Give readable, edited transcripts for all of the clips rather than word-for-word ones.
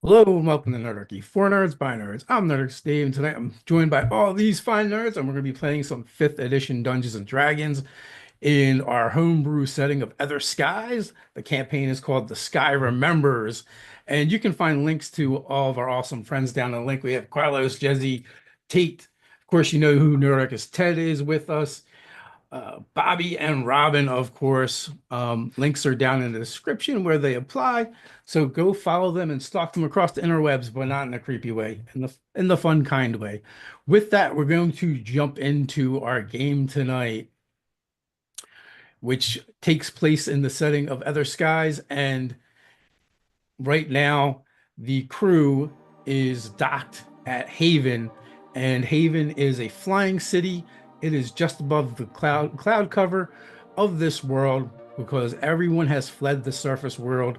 Hello and welcome to Nerdarchy. For nerds, by nerds. I'm Nerdarchy Dave, and tonight I'm joined by all these fine nerds, and we're going to be playing some 5th edition Dungeons and Dragons in our homebrew setting of Ether Skies. The campaign is called The Sky Remembers, and you can find links to all of our awesome friends down in the link. We have Carlos, Jezi, Tate. Of course, you know who Nerdarchist Ted is with us. Bobby and Robin, of course. Links are down in the description where they apply. So go follow them and stalk them across the interwebs, but not in a creepy way, in the fun kind way. With that, we're going to jump into our game tonight, which takes place in the setting of Other Skies. And right now, the crew is docked at Haven, and Haven is a flying city. It is just above the cloud cover of this world because everyone has fled the surface world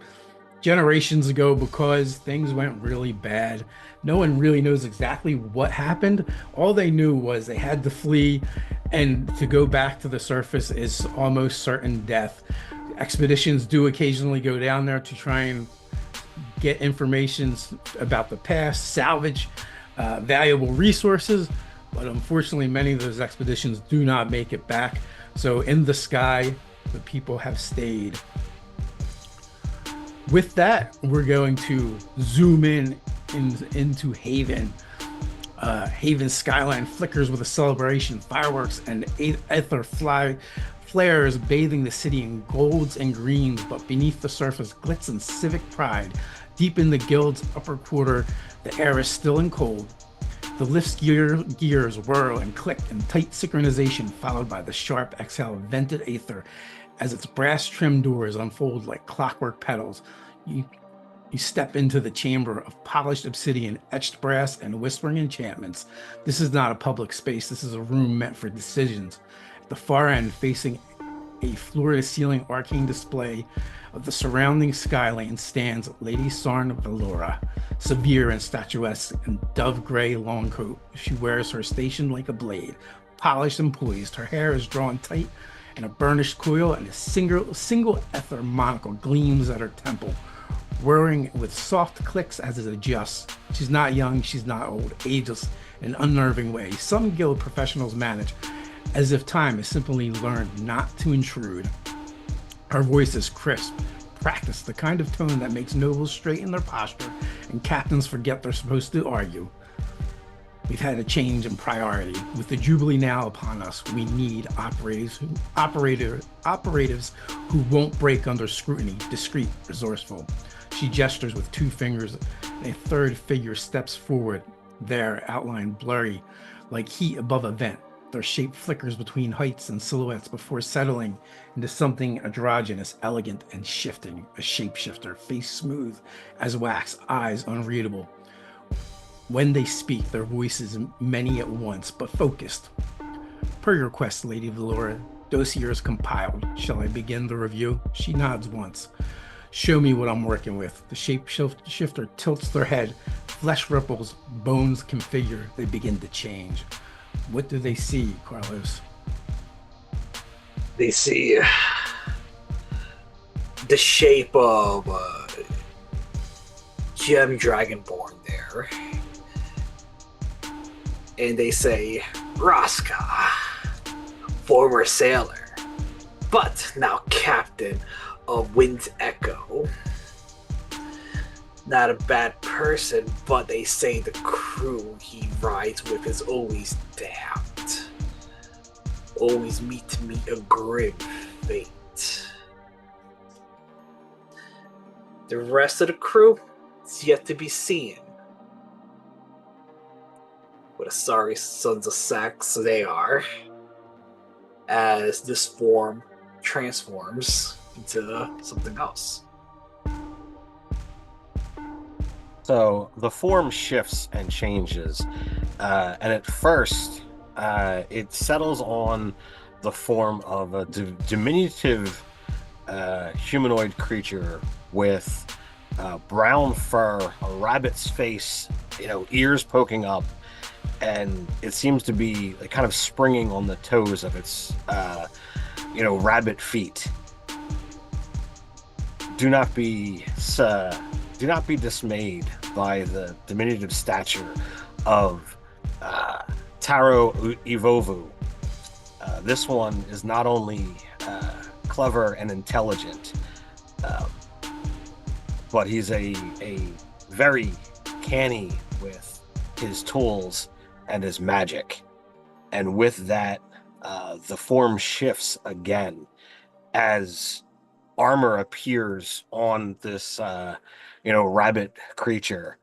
generations ago because things went really bad. No one really knows exactly what happened. All they knew was they had to flee, and to go back to the surface is almost certain death. Expeditions do occasionally go down there to try and get information about the past, salvage valuable resources, but unfortunately, many of those expeditions do not make it back. So in the sky, the people have stayed. With that, we're going to zoom into Haven. Haven's skyline flickers with a celebration, fireworks and ether flares bathing the city in golds and greens, but beneath the surface glitz civic pride. Deep in the guild's upper quarter, the air is still and cold. The lift's gears whirl and click in tight synchronization, followed by the sharp exhale of vented aether as its brass-trimmed doors unfold like clockwork petals. You step into the chamber of polished obsidian, etched brass, and whispering enchantments. This is not a public space. This is a room meant for decisions. At the far end, facing a floor-to-ceiling arcane display of the surrounding skyline, stands Lady Sarn Valora, severe and statuesque in dove-gray long coat. She wears her station like a blade, polished and poised. Her hair is drawn tight in a burnished coil, and a single ether monocle gleams at her temple, whirring with soft clicks as it adjusts. She's not young, she's not old, ageless in an unnerving way. Some guild professionals manage as if time has simply learned not to intrude. Her voice is crisp, practiced, the kind of tone that makes nobles straighten their posture and captains forget they're supposed to argue. We've had a change in priority. With the Jubilee now upon us, we need operatives who won't break under scrutiny, discreet, resourceful. She gestures with 2 fingers, and a third figure steps forward, their outline blurry, like heat above a vent. Their shape flickers between heights and silhouettes before settling into something androgynous, elegant, and shifting. A shapeshifter, face smooth as wax, eyes unreadable. When they speak, their voices many at once, but focused. Per your request, Lady Valora, dossiers compiled. Shall I begin the review? She nods once. Show me what I'm working with. The shapeshifter tilts their head. Flesh ripples, bones configure. They begin to change. What do they see, Carlos? They see the shape of Gem Dragonborn there. And they say, Raska, former sailor, but now captain of Wind's Echo. Not a bad person, but they say the crew he rides with is always damned. Always meet a grim fate. The rest of the crew is yet to be seen. What a sorry sons of sacks they are, as this form transforms into something else. So the form shifts and changes, and at first it settles on the form of a diminutive humanoid creature with brown fur, a rabbit's face, ears poking up, and it seems to be kind of springing on the toes of its rabbit feet. Do not be dismayed. by the diminutive stature of Taro Ivovu. This one is not only clever and intelligent, but he's a very canny with his tools and his magic. And with that, the form shifts again as armor appears on this rabbit creature,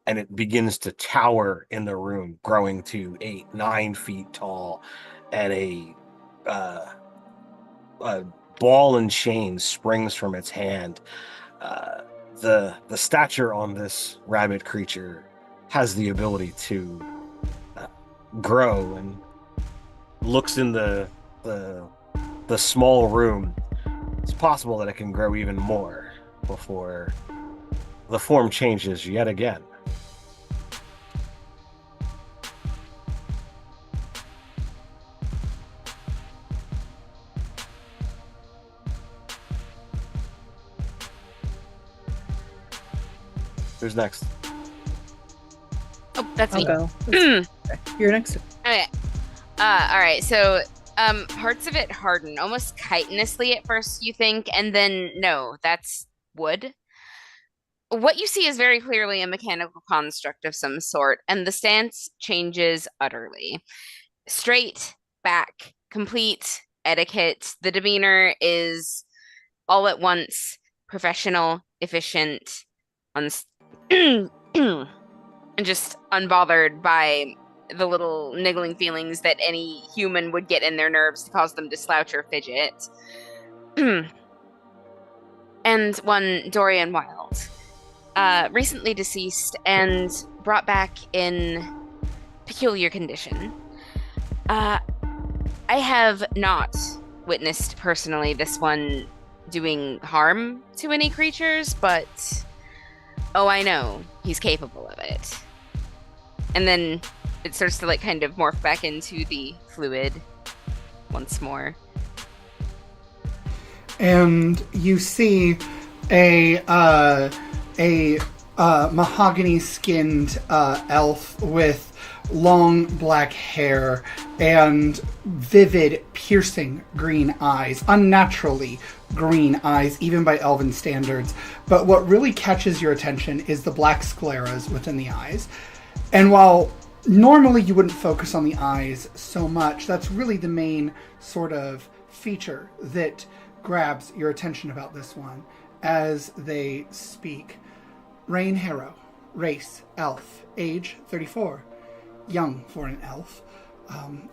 and it begins to tower in the room, growing to 8-9 feet tall, and a ball and chain springs from its hand. The stature on this rabbit creature has the ability to grow, and looks in the small room. It's possible that it can grow even more before the form changes yet again. Who's next? Oh, that's me. I'll go. You're next. Okay. All right. So, parts of it harden almost chitinously at first, you think, and then no, that's wood. What you see is very clearly a mechanical construct of some sort, and the stance changes utterly. Straight back, complete etiquette. The demeanor is all at once professional, efficient, and just unbothered by the little niggling feelings that any human would get in their nerves to cause them to slouch or fidget. And one Dorian Wild, recently deceased and brought back in peculiar condition. I have not witnessed personally this one doing harm to any creatures, but I know he's capable of it. And then it starts to kind of morph back into the fluid once more. And you see a mahogany-skinned elf with long black hair and vivid, piercing green eyes, unnaturally green eyes, even by elven standards. But what really catches your attention is the black scleras within the eyes. And while normally you wouldn't focus on the eyes so much, that's really the main sort of feature that grabs your attention about this one as they speak. Rain Harrow, race, elf, age 34, young for an elf,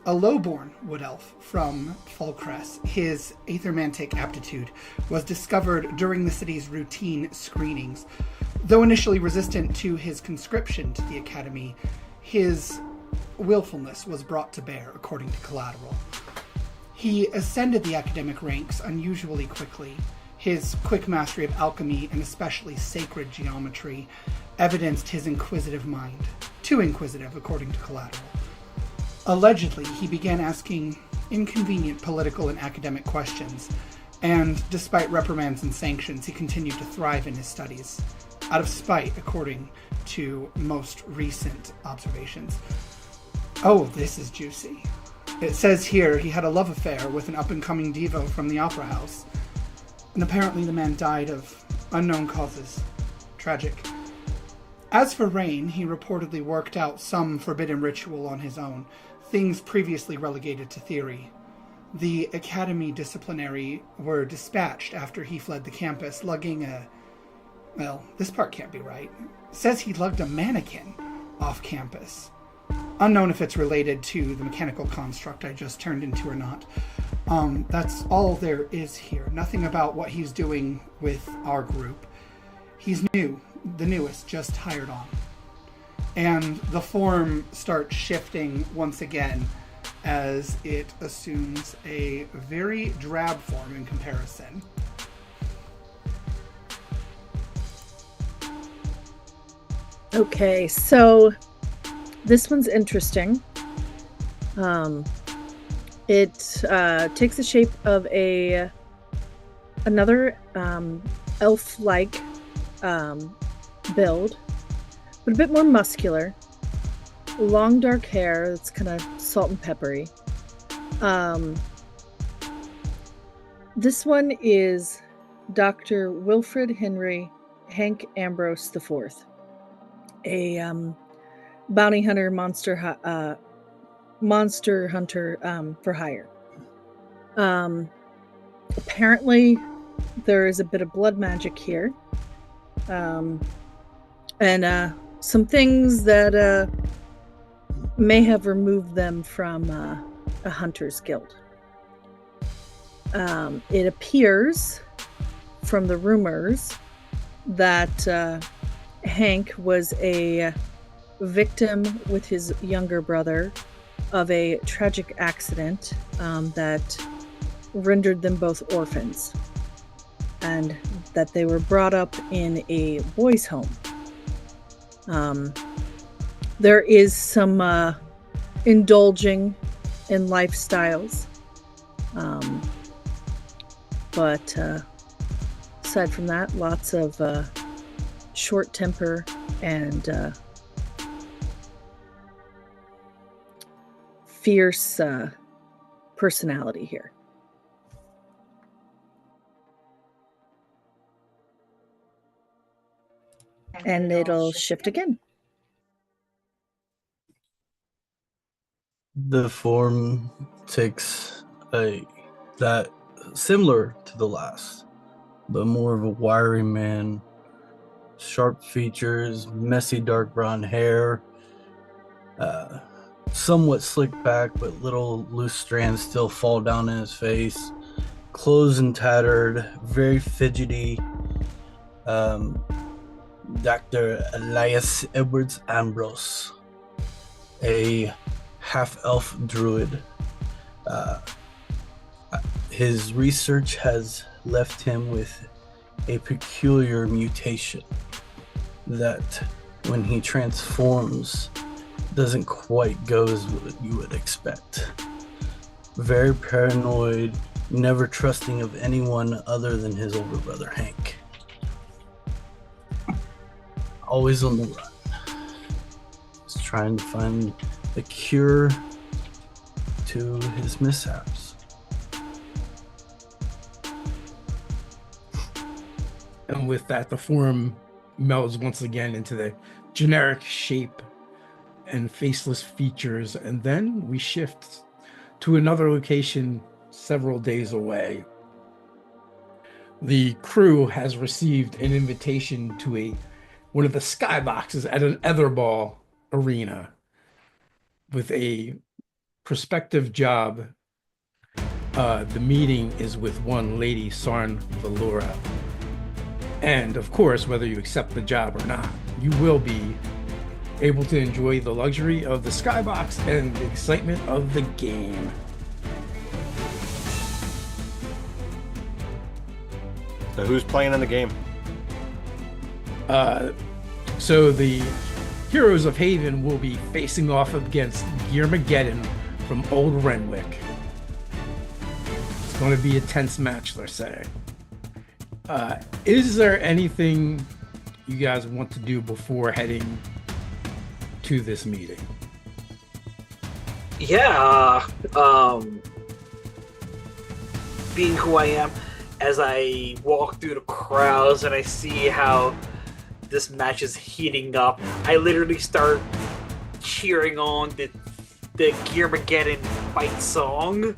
a lowborn wood elf from Falcrest. His aethermantic aptitude was discovered during the city's routine screenings. Though initially resistant to his conscription to the academy, his willfulness was brought to bear, according to Collateral. He ascended the academic ranks unusually quickly. His quick mastery of alchemy, and especially sacred geometry, evidenced his inquisitive mind. Too inquisitive, according to Collateral. Allegedly, he began asking inconvenient political and academic questions, and despite reprimands and sanctions, he continued to thrive in his studies, out of spite, according to most recent observations. Oh, this is juicy. It says here he had a love affair with an up-and-coming divo from the opera house, and apparently the man died of unknown causes. Tragic. As for Rain, he reportedly worked out some forbidden ritual on his own, things previously relegated to theory. The academy disciplinary were dispatched after he fled the campus, lugging well, this part can't be right. It says he lugged a mannequin off campus. Unknown if it's related to the mechanical construct I just turned into or not. That's all there is here. Nothing about what he's doing with our group. He's new, the newest, just hired on. And the form starts shifting once again as it assumes a very drab form in comparison. Okay, so this one's interesting. It takes the shape of another elf-like build but a bit more muscular. Long dark hair that's kind of salt and peppery. This one is Dr. Wilfred Henry Hank Ambrose IV, a bounty hunter, monster hunter for hire. Apparently, there is a bit of blood magic here, and some things that may have removed them from a hunter's guild. It appears from the rumors that Hank was a victim with his younger brother of a tragic accident that rendered them both orphans, and that they were brought up in a boys' home. There is some indulging in lifestyles, but aside from that, lots of short temper and fierce personality here. And it'll shift again. The form takes that similar to the last, but more of a wiry man, sharp features, messy dark brown hair, somewhat slicked back, but little loose strands still fall down in his face, clothes and tattered, very fidgety. Dr. Elias Edwards Ambrose, a half-elf druid. His research has left him with a peculiar mutation that, when he transforms, doesn't quite go as you would expect. Very paranoid, never trusting of anyone other than his older brother Hank. Always on the run. Just trying to find the cure to his mishaps. And with that, the form melds once again into the generic shape and faceless features, and then we shift to another location several days away. The crew has received an invitation to one of the skyboxes at an Etherball arena with a prospective job. The meeting is with one Lady Sarn Valora. And of course, whether you accept the job or not, you will be able to enjoy the luxury of the skybox and the excitement of the game. So who's playing in the game? So the heroes of Haven will be facing off against Gearmageddon from Old Renwick. It's going to be a tense match, they're saying. Is there anything you guys want to do before heading to this meeting? Yeah, being who I am, as I walk through the crowds and I see how this match is heating up, I literally start cheering on the Gearmageddon fight song.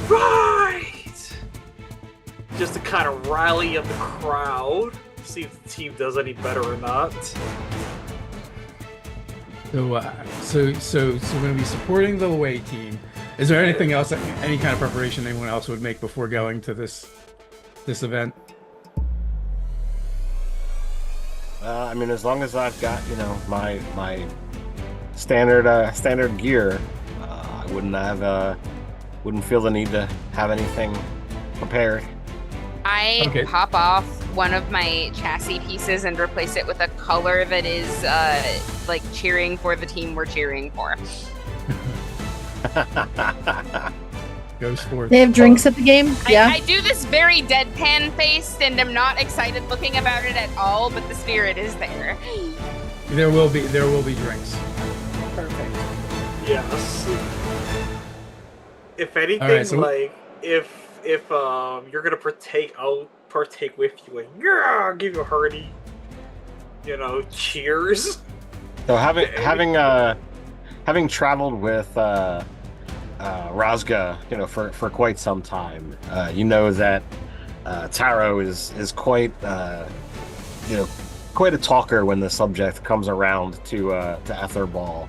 Right! Just to kind of rally up the crowd, see if the team does any better or not. So we're going to be supporting the away team. Is there anything else, any kind of preparation anyone else would make before going to this event? I mean, as long as I've got, my standard gear, I wouldn't feel the need to have anything prepared. I pop off one of my chassis pieces and replace it with a color that is like cheering for the team we're cheering for. Ghost Sports. They have drinks at the game? Yeah. I do this very deadpan faced and I'm not excited looking about it at all, but the spirit is there. There will be drinks. Perfect. Yes. If anything, All right, so like if you're gonna partake, I'll partake with you and yeah, give you a hearty, cheers. So having traveled with Razga, for quite some time, you know that Taro is quite quite a talker when the subject comes around to Aether Ball.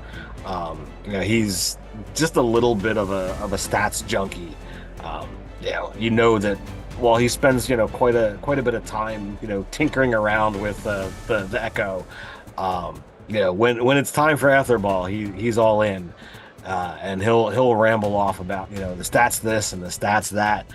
He's just a little bit of a stats junkie. You know that while he spends quite a bit of time tinkering around with the Echo, when it's time for Aether Ball, he's all in, and he'll ramble off about the stats this and the stats that.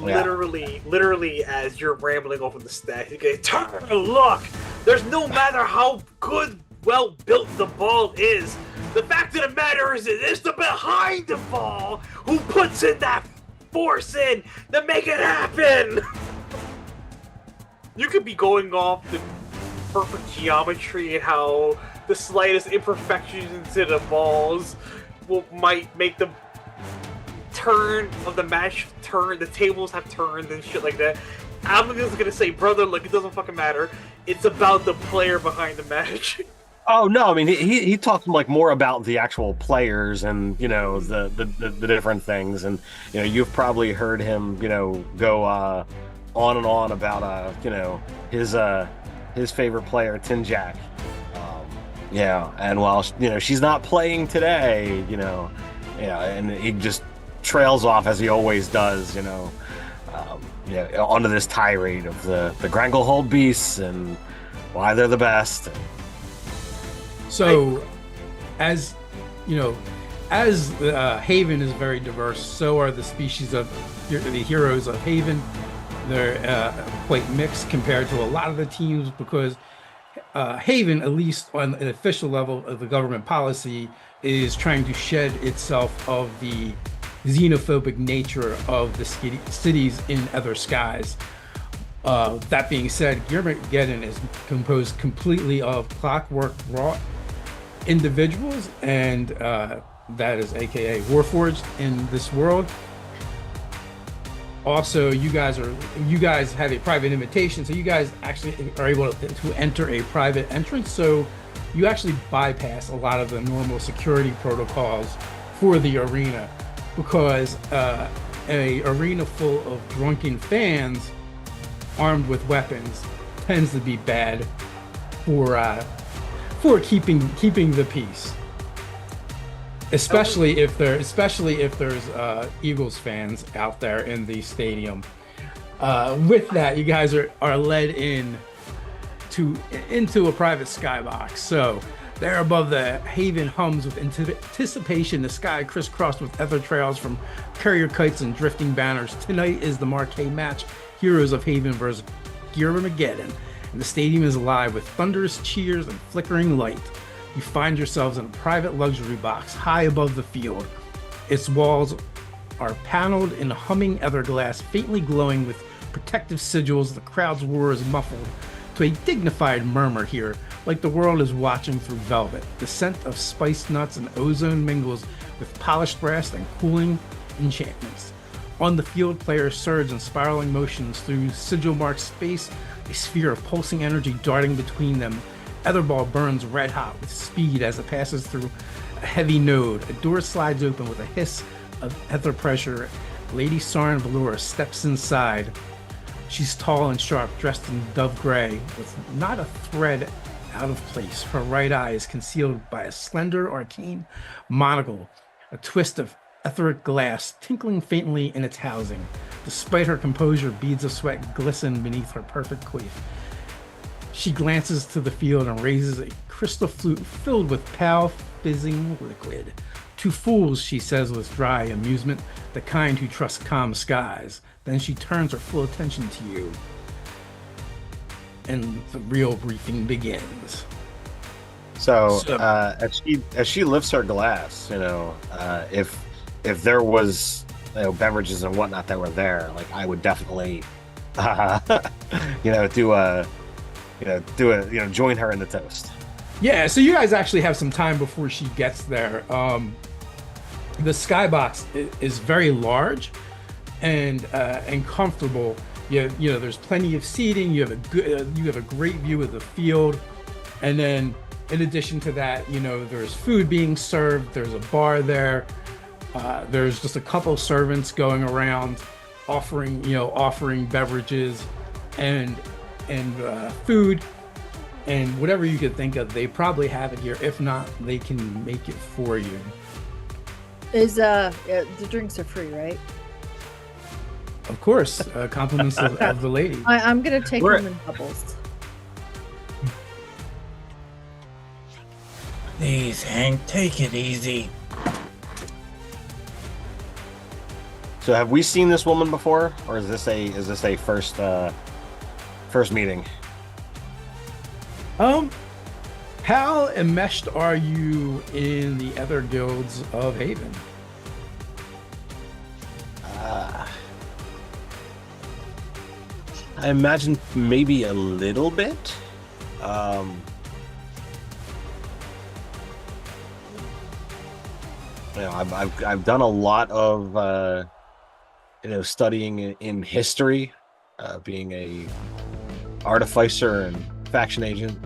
Literally, as you're rambling off of the stats, you get look. There's no matter how good, well built the ball is. The fact of the matter is, it's the behind the ball who puts in that force in to make it happen. You could be going off the perfect geometry and how the slightest imperfections in the balls might make the turn of the match turn. The tables have turned and shit like that. I'm just gonna say, brother, look, it doesn't fucking matter. It's about the player behind the match. Oh no, I mean he talked like more about the actual players and the different things, and you've probably heard him go on and on about his favorite player Tinjak. And while she's not playing today, and he just trails off as he always does, onto this tirade of the Granglehold beasts and why they're the best. So, as Haven is very diverse, so are the species of the heroes of Haven. They're quite mixed compared to a lot of the teams because Haven, at least on an official level of the government policy, is trying to shed itself of the xenophobic nature of the cities in other skies. That being said, Gearmageddon is composed completely of clockwork raw individuals, and that is aka Warforged in this world. Also, you guys have a private invitation, so you guys actually are able to enter a private entrance, so you actually bypass a lot of the normal security protocols for the arena, because a arena full of drunken fans armed with weapons tends to be bad for keeping the peace, especially if there's Eagles fans out there in the stadium. With that, you guys are led into a private skybox. So there above the Haven hums with anticipation, the sky crisscrossed with ether trails from carrier kites and drifting banners. Tonight is the marquee match, Heroes of Haven versus Gearmageddon. And the stadium is alive with thunderous cheers and flickering light. You find yourselves in a private luxury box high above the field. Its walls are paneled in humming ether glass, faintly glowing with protective sigils. The crowd's roar is muffled to a dignified murmur here, like the world is watching through velvet. The scent of spiced nuts and ozone mingles with polished brass and cooling enchantments. On the field, players surge in spiraling motions through sigil-marked space, a sphere of pulsing energy darting between them. Etherball burns red hot with speed as it passes through a heavy node. A door slides open with a hiss of ether pressure. Lady Sarin Valora steps inside. She's tall and sharp, dressed in dove gray, with not a thread out of place. Her right eye is concealed by a slender arcane monocle, a twist of etheric glass tinkling faintly in its housing. Despite her composure, beads of sweat glisten beneath her perfect coif. She glances to the field and raises a crystal flute filled with pale, fizzing liquid. "To fools," she says with dry amusement, "the kind who trust calm skies." Then she turns her full attention to you, and the real briefing begins. So as she lifts her glass, if if there was beverages and whatnot that were there, like I would definitely join her in the toast. Yeah, so you guys actually have some time before she gets there. The skybox is very large and comfortable. There's plenty of seating. You have a great view of the field, and then in addition to that, there's food being served. There's a bar there. There's just a couple servants going around offering beverages and food and whatever you could think of. They probably have it here. If not, they can make it for you. The drinks are free, right? Of course, compliments of the lady. I'm gonna take them in bubbles. Please, Hank, take it easy. So, have we seen this woman before, or is this a first meeting? How enmeshed are you in the other guilds of Haven? I imagine maybe a little bit. I've done a lot of studying in history, being a artificer and faction agent.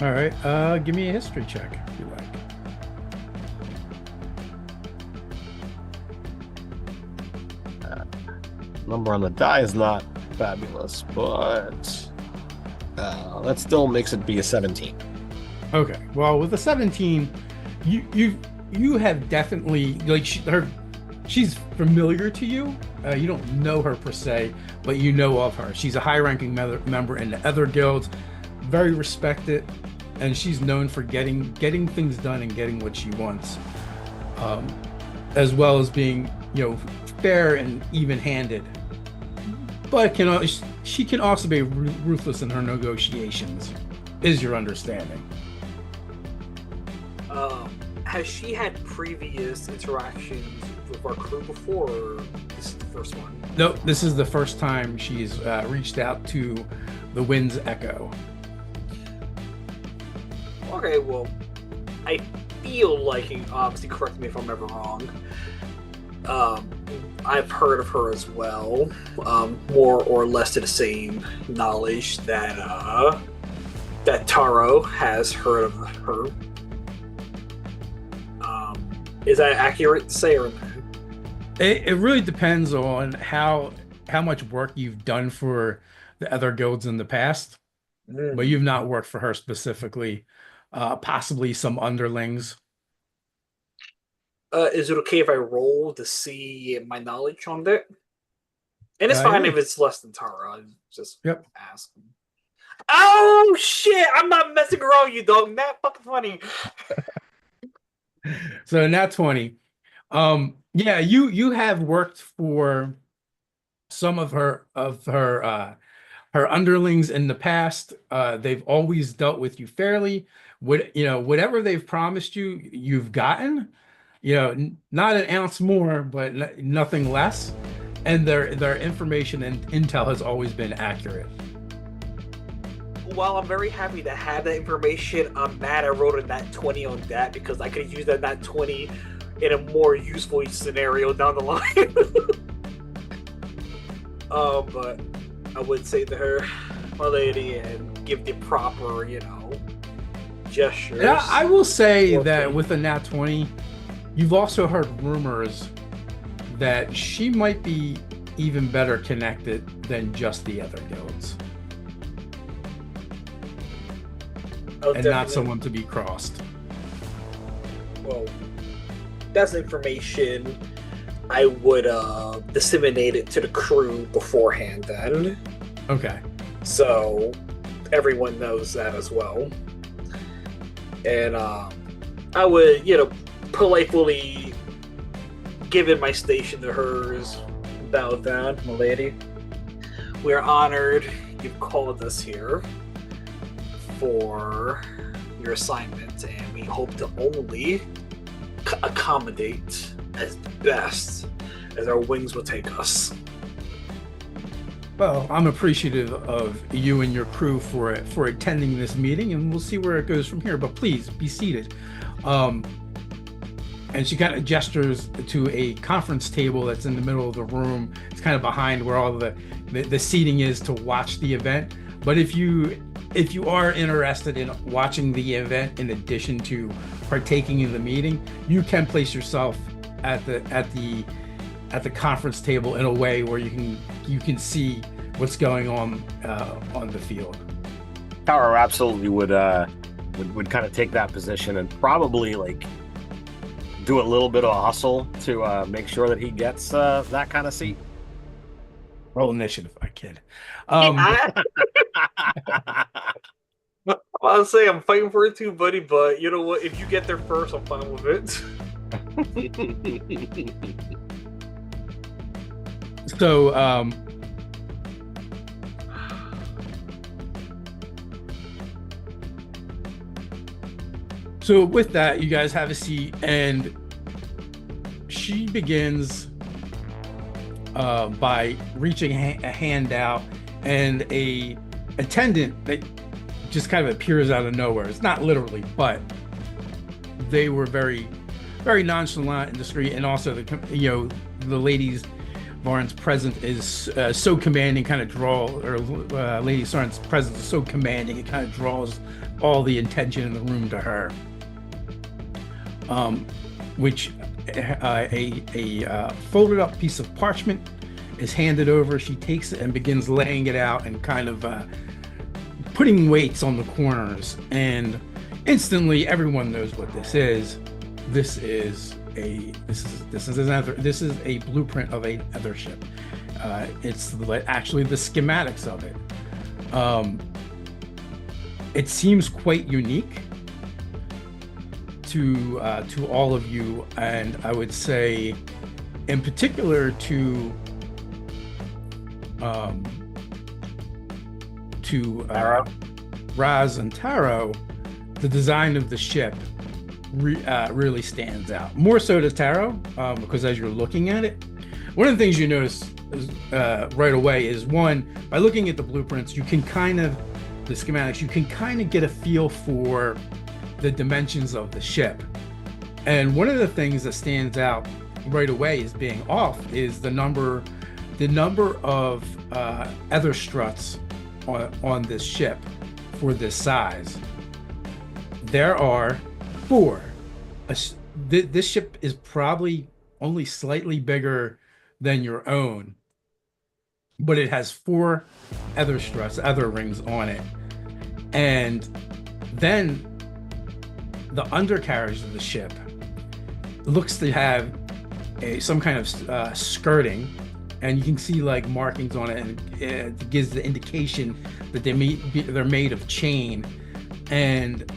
All right, give me a history check if you like. Number on the die is not fabulous, but that still makes it be a 17. Okay, well, with a 17, you have definitely she's familiar to you. You don't know her per se, but you know of her. She's a high-ranking member in the other guilds, very respected, and she's known for getting things done and getting what she wants, as well as being fair and even-handed. But she can also be ruthless in her negotiations, is your understanding. Has she had previous interactions with our crew before, or this is the first one? No, this is the first time she's reached out to the Wind's Echo. Okay, well, I feel like, obviously correct me if I'm ever wrong, I've heard of her as well, more or less to the same knowledge that Taro has heard of her. Is that accurate to say, or It really depends on how much work you've done for the other guilds in the past, but you've not worked for her specifically. Possibly some underlings. Is it okay if I roll to see my knowledge on that? And it's fine if it's less than Tara. I just ask. Oh shit! I'm not messing around, you dog. That fucking funny. So in that 20, you have worked for some of her underlings in the past. They've always dealt with you fairly. Whatever they've promised you, you've gotten. Not an ounce more, but nothing less. And their information and intel has always been accurate. While I'm very happy to have that information, I'm mad I wrote a nat 20 on that because I could use that nat 20 in a more useful scenario down the line. But I would say to her, my lady, and give the proper, gestures. Yeah, I will say that with a nat 20, you've also heard rumors that she might be even better connected than just the other guilds. Oh, and not someone to be crossed. Well, that's information I would disseminate it to the crew beforehand then. Okay. So everyone knows that as well. And I would, politely give in my station to hers, bow down, my lady. We're honored you've called us here for your assignment, and we hope to only accommodate as best as our wings will take us. Well, I'm appreciative of you and your crew for attending this meeting, and we'll see where it goes from here. But please be seated. And she kind of gestures to a conference table that's in the middle of the room. It's kind of behind where all the seating is to watch the event. But if you are interested in watching the event in addition to partaking in the meeting, you can place yourself at the conference table in a way where you can see what's going on the field. Taro absolutely would kind of take that position and probably like do a little bit of a hustle to make sure that he gets that kind of seat. Roll initiative, I kid. I'll say I'm fighting for it too, buddy, but you know what? If you get there first, I'm fine with it. So with that, you guys have a seat, and she begins by reaching a hand out, and a attendant that just kind of appears out of nowhere. It's not literally, but they were very, very nonchalant and discreet, and also the ladies Varn's presence is so commanding, Lady Sarn's presence is so commanding, it kind of draws all the attention in the room to her. Which a folded up piece of parchment is handed over. She takes it and begins laying it out and kind of putting weights on the corners, and instantly everyone knows what this is. This is a blueprint of an Aether ship. It's actually the schematics of it. It seems quite unique to all of you, and I would say in particular to Raz and Taro, the design of the ship really stands out. More so to Taro, because as you're looking at it, one of the things you notice right away is, one, by looking at the blueprints, the schematics, you can kind of get a feel for the dimensions of the ship. And one of the things that stands out right away as being off is the number of Aether struts on this ship for this size. There are 4. This ship is probably only slightly bigger than your own, but it has 4 Aether struts, Aether rings on it. And then the undercarriage of the ship looks to have some kind of skirting, and you can see like markings on it, and it gives the indication that they're made of chain. And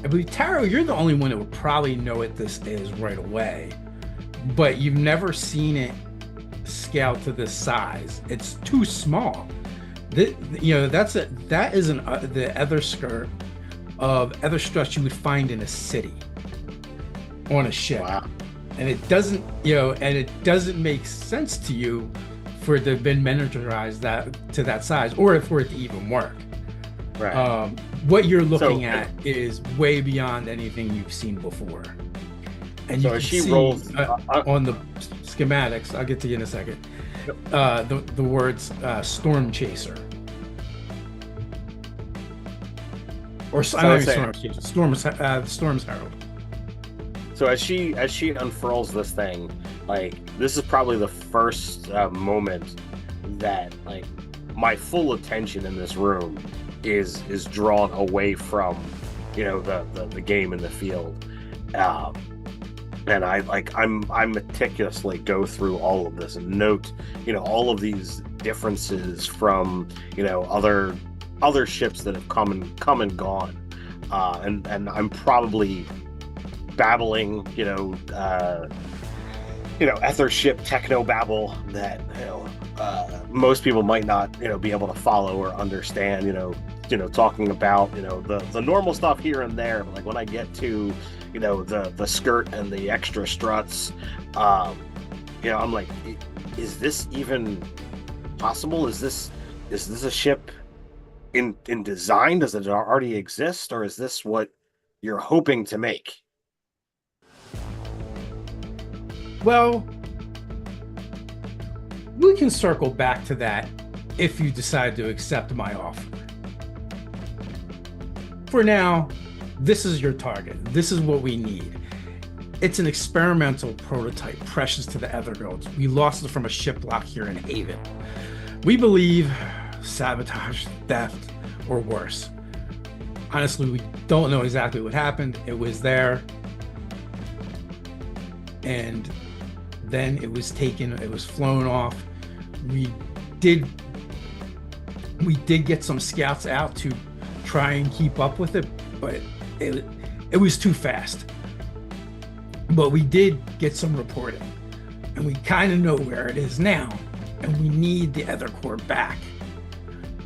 I believe, Taro, you're the only one that would probably know what this is right away, but you've never seen it scaled to this size. It's too small. The Aether skirt of Aether struts you would find in a city on a ship. Wow. And it doesn't make sense to you for it to have been miniaturized to that size, or for it to even work. Right. What you're looking at is way beyond anything you've seen before. And so you can as she see rolls on the schematics, I'll get to you in a second, the words Storm Chaser. Or Storm's Herald. So as she unfurls this thing, like, this is probably the first moment that like my full attention in this room is drawn away from the game in the field, and I meticulously go through all of this and note all of these differences from other ships that have come and gone, and I'm probably babbling Aether ship techno babble that most people might not be able to follow or understand, talking about the normal stuff here and there, but like when I get to the skirt and the extra struts. I'm like, is this even possible? Is this a ship in design? Does it already exist, or is this what you're hoping to make? Well, we can circle back to that if you decide to accept my offer. For now, this is your target. This is what we need. It's an experimental prototype, precious to the Aether Gods. We lost it from a ship lock here in Haven. We believe sabotage, theft, or worse. Honestly, we don't know exactly what happened. It was there, and then it was taken, it was flown off. We did get some scouts out to try and keep up with it, but it was too fast. But we did get some reporting, and we kind of know where it is now, and we need the Aether Core back.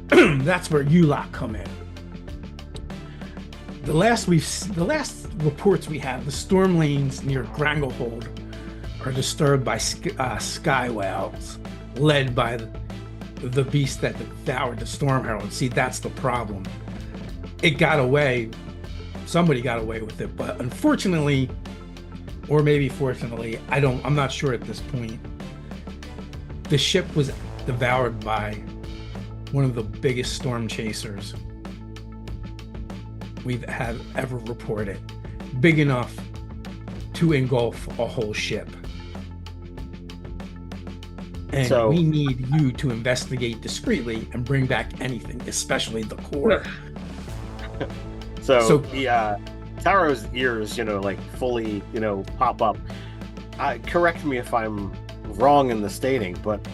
That's where you lot come in. The last reports we have, the storm lanes near Granglehold are disturbed by sky whales, led by the beast that devoured the Storm Herald. See, that's the problem. It got away. Somebody got away with it, but unfortunately, or maybe fortunately, I'm not sure at this point, the ship was devoured by one of the biggest storm chasers we've had ever reported, big enough to engulf a whole ship. And So- we need you to investigate discreetly and bring back anything, especially the core. So Taro's ears, fully, pop up. Correct me if I'm wrong in the stating, but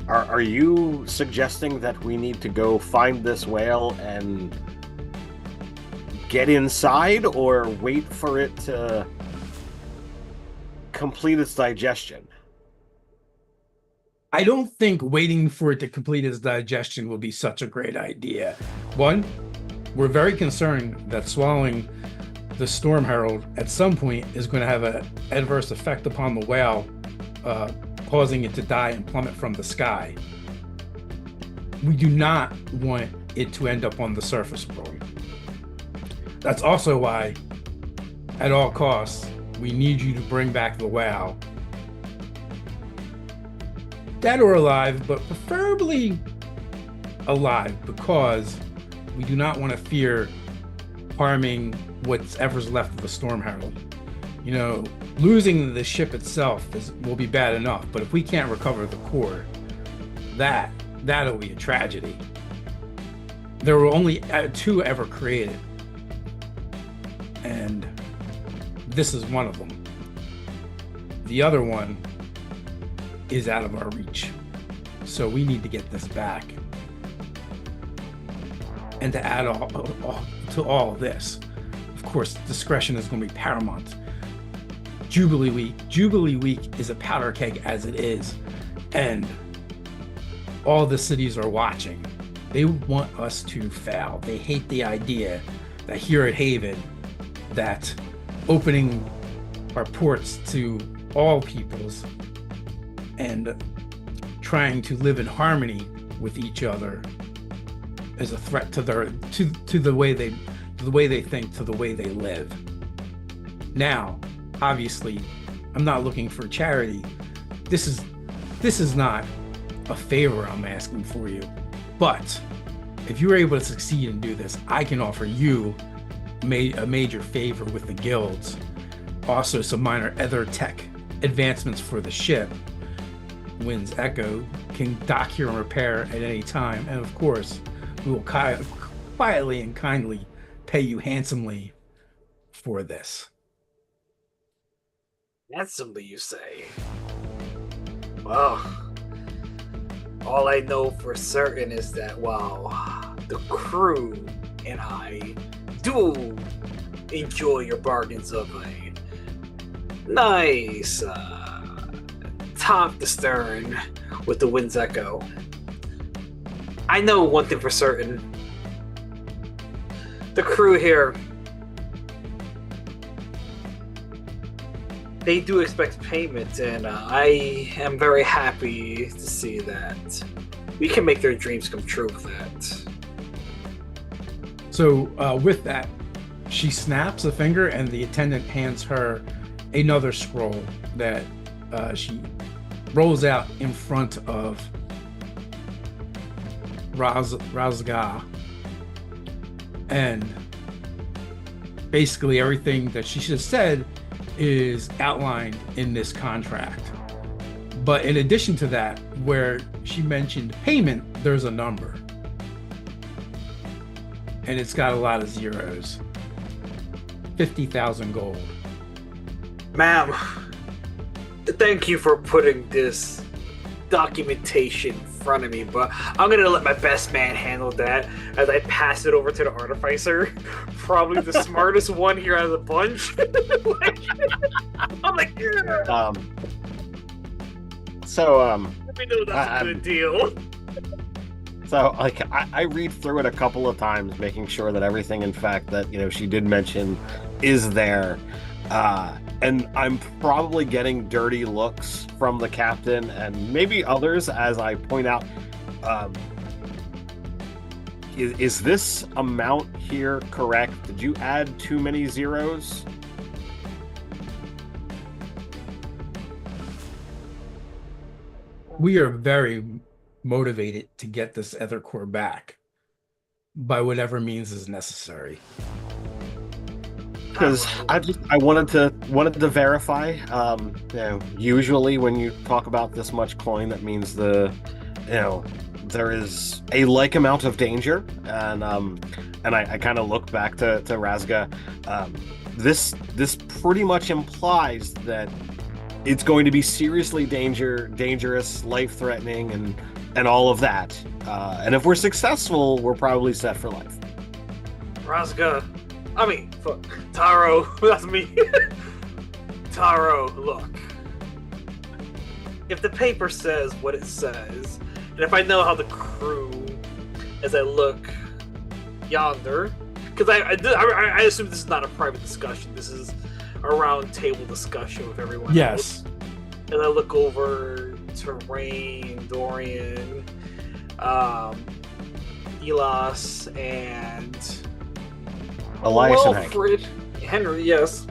are you suggesting that we need to go find this whale and get inside, or wait for it to complete its digestion? I don't think waiting for it to complete its digestion will be such a great idea. One, we're very concerned that swallowing the Storm Herald at some point is going to have an adverse effect upon the whale, causing it to die and plummet from the sky. We do not want it to end up on the surface world. That's also why, at all costs, we need you to bring back the whale. Dead or alive, but preferably alive, because we do not want to fear harming whatever's left of the Storm Herald. Losing the ship itself will be bad enough, but if we can't recover the core, that'll be a tragedy. There were only 2 ever created, and this is one of them. The other one is out of our reach, so we need to get this back. And to add to all this, of course, discretion is going to be paramount. Jubilee Week is a powder keg as it is, and all the cities are watching. They want us to fail. They hate the idea that here at Haven, that opening our ports to all peoples and trying to live in harmony with each other is a threat to the way they think, to the way they live. Now, obviously, I'm not looking for charity. This is not a favor I'm asking for you. But if you're able to succeed and do this, I can offer you a major favor with the guilds. Also, some minor Aether tech advancements for the ship. Wind's Echo can dock here and repair at any time. And of course, we will quietly and kindly pay you handsomely for this. Handsomely, you say? Well, all I know for certain is that while the crew and I do enjoy your bargains of a nice top to stern with the Wind's Echo, I know one thing for certain. The crew here they do expect payment, and I am very happy to see that we can make their dreams come true with that. So with that, she snaps a finger, and the attendant hands her another scroll that she rolls out in front of Razga, and basically everything that she just said is outlined in this contract. But in addition to that, where she mentioned payment, there's a number, and it's got a lot of zeros. 50,000 gold. Ma'am, thank you for putting this documentation in front of me, but I'm gonna let my best man handle that as I pass it over to the artificer. Probably the smartest one here out of the bunch. I'm like, yeah. Let me know that's a good deal. So, like, I read through it a couple of times, making sure that everything, in fact, that, you know, she did mention is there. And I'm probably getting dirty looks from the captain and maybe others as I point out, is this amount here correct? Did you add too many zeros? We are very motivated to get this Aether core back by whatever means is necessary. Because I wanted to verify. You know, usually when you talk about this much coin, that means there is a like amount of danger, and I kind of look back to Razga. This pretty much implies that it's going to be seriously dangerous, life-threatening, and all of that. And if we're successful, we're probably set for life. Razga, I mean, fuck, Taro, that's me. Taro, look. If the paper says what it says, and if I know how the crew, as I look yonder, because I assume this is not a private discussion, this is a round table discussion with everyone Yes. else. As I look over to Rain, Dorian, Elas, and Elias and Hank. Wilfred, Henry, yes.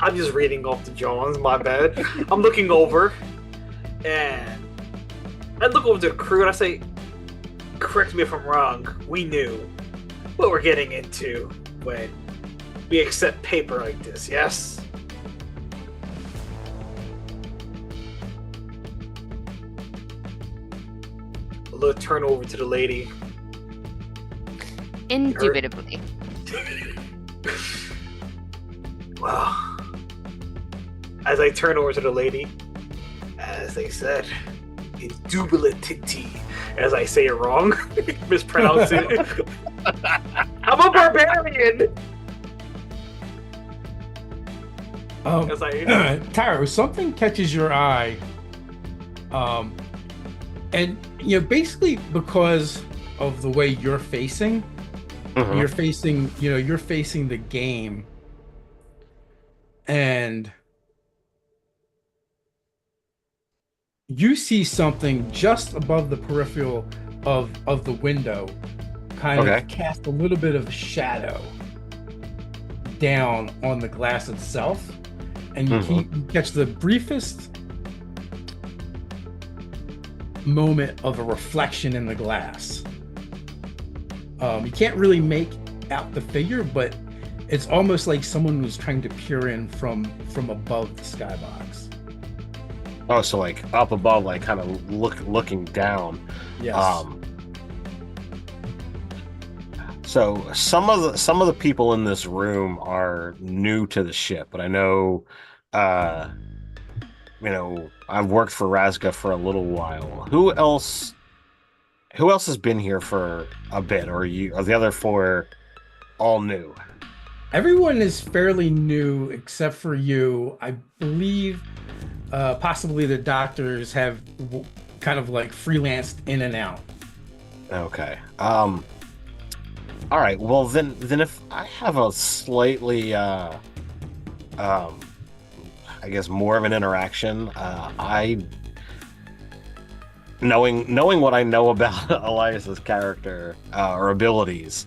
I'm just reading off the Johns, my bad. I'm looking over, and I look over to the crew and I say, correct me if I'm wrong, we knew what we're getting into when we accept paper like this, yes? I'll turn over to the lady. Indubitably. Well, as I turn over to the lady, as they said, indubitably, as I say it wrong, mispronounce it. I'm a barbarian! As Taro, something catches your eye, and you know, basically because of the way you're facing, you're facing the game, and you see something just above the peripheral of the window, kind of cast a little bit of shadow down on the glass itself, and you catch the briefest moment of a reflection in the glass. You can't really make out the figure, but it's almost like someone was trying to peer in from above the skybox. Oh, so like up above, like kind of looking down. Yes. So some of the people in this room are new to the ship, but I know, you know, I've worked for Razga for a little while. Who else has been here for a bit, or are the other four all new? Everyone is fairly new except for you. I believe possibly the doctors have kind of like freelanced in and out. Okay. All right. Well, then if I have a slightly, I I guess, more of an interaction. Knowing what I know about Elias's character or abilities,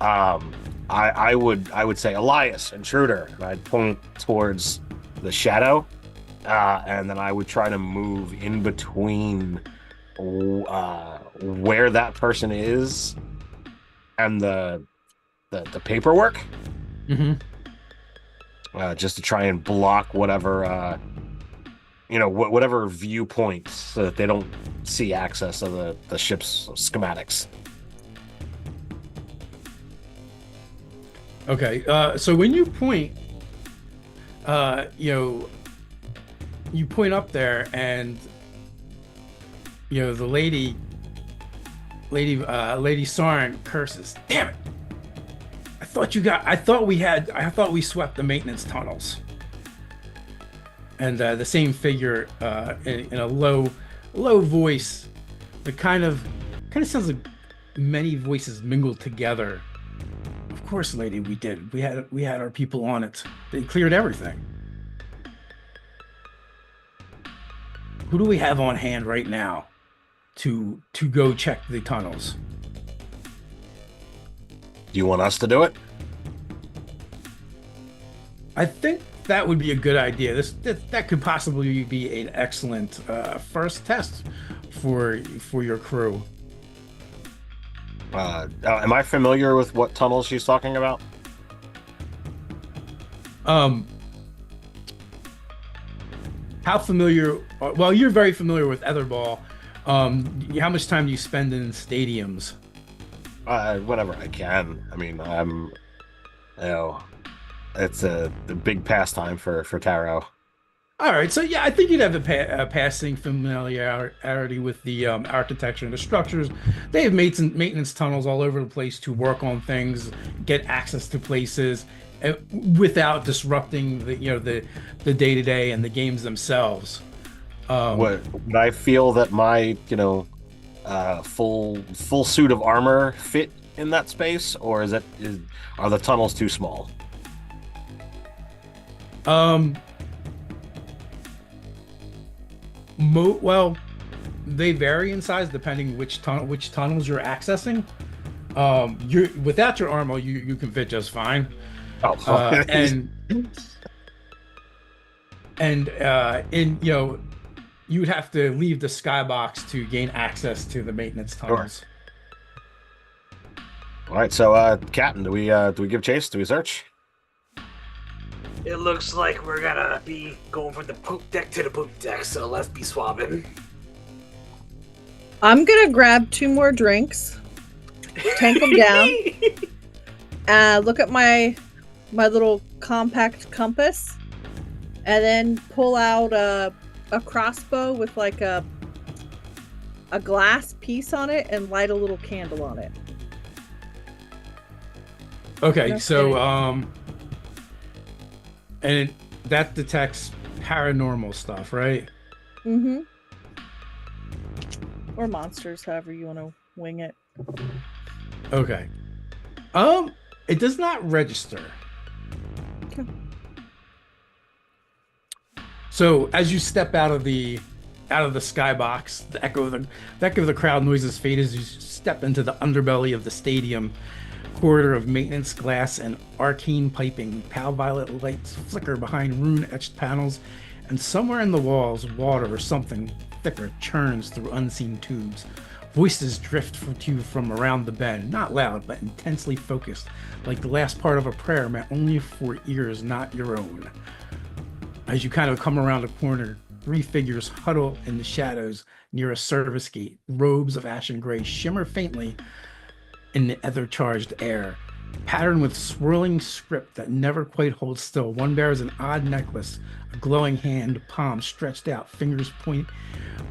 I would say, Elias, intruder, and I'd point towards the shadow, and then I would try to move in between where that person is and the paperwork, just to try and block whatever whatever viewpoint, so that they don't see access to the ship's schematics. Okay, so when you point, you point up there, and the lady Sarn curses. Damn it! I thought we swept the maintenance tunnels. And the same figure in a low voice, that kind of sounds like many voices mingled together. Of course, lady, we did. We had our people on it. They cleared everything. Who do we have on hand right now to go check the tunnels? Do you want us to do it? I think that would be a good idea. That could possibly be an excellent first test for your crew. Am I familiar with what tunnels she's talking about? How familiar? Well, you're very familiar with Etherball. How much time do you spend in stadiums? Whenever I can. I mean, it's a big pastime for Taro. All right, so yeah, I think you'd have a passing familiarity with the architecture and the structures. They have maintenance tunnels all over the place to work on things, get access to places, without disrupting the day-to-day and the games themselves. Would I feel that my full suit of armor fit in that space, or are the tunnels too small? Well, they vary in size depending which tunnels you're accessing. Without your armor, you can fit just fine. You'd have to leave the skybox to gain access to the maintenance tunnels. Sure. All right, so Captain, do we give chase? Do we search? It looks like we're gonna be going from the poop deck to the poop deck, so let's be swapping. I'm gonna grab 2 more drinks, tank them down, look at my little compact compass, and then pull out a crossbow with like a glass piece on it and light a little candle on it. Okay, so and that detects paranormal stuff, right? Mm-hmm. Or monsters, however you want to wing it. Okay. It does not register. Okay. So as you step out of the skybox, the echo of the crowd noises fade as you step into the underbelly of the stadium. Corridor of maintenance glass and arcane piping. Pale violet lights flicker behind rune-etched panels, and somewhere in the walls, water or something thicker churns through unseen tubes. Voices drift to you from around the bend, not loud, but intensely focused, like the last part of a prayer meant only for ears not your own. As you kind of come around a corner, 3 figures huddle in the shadows near a service gate. Robes of ashen gray shimmer faintly in the ether-charged air, patterned with swirling script that never quite holds still. One bears an odd necklace, a glowing hand, palm stretched out, fingers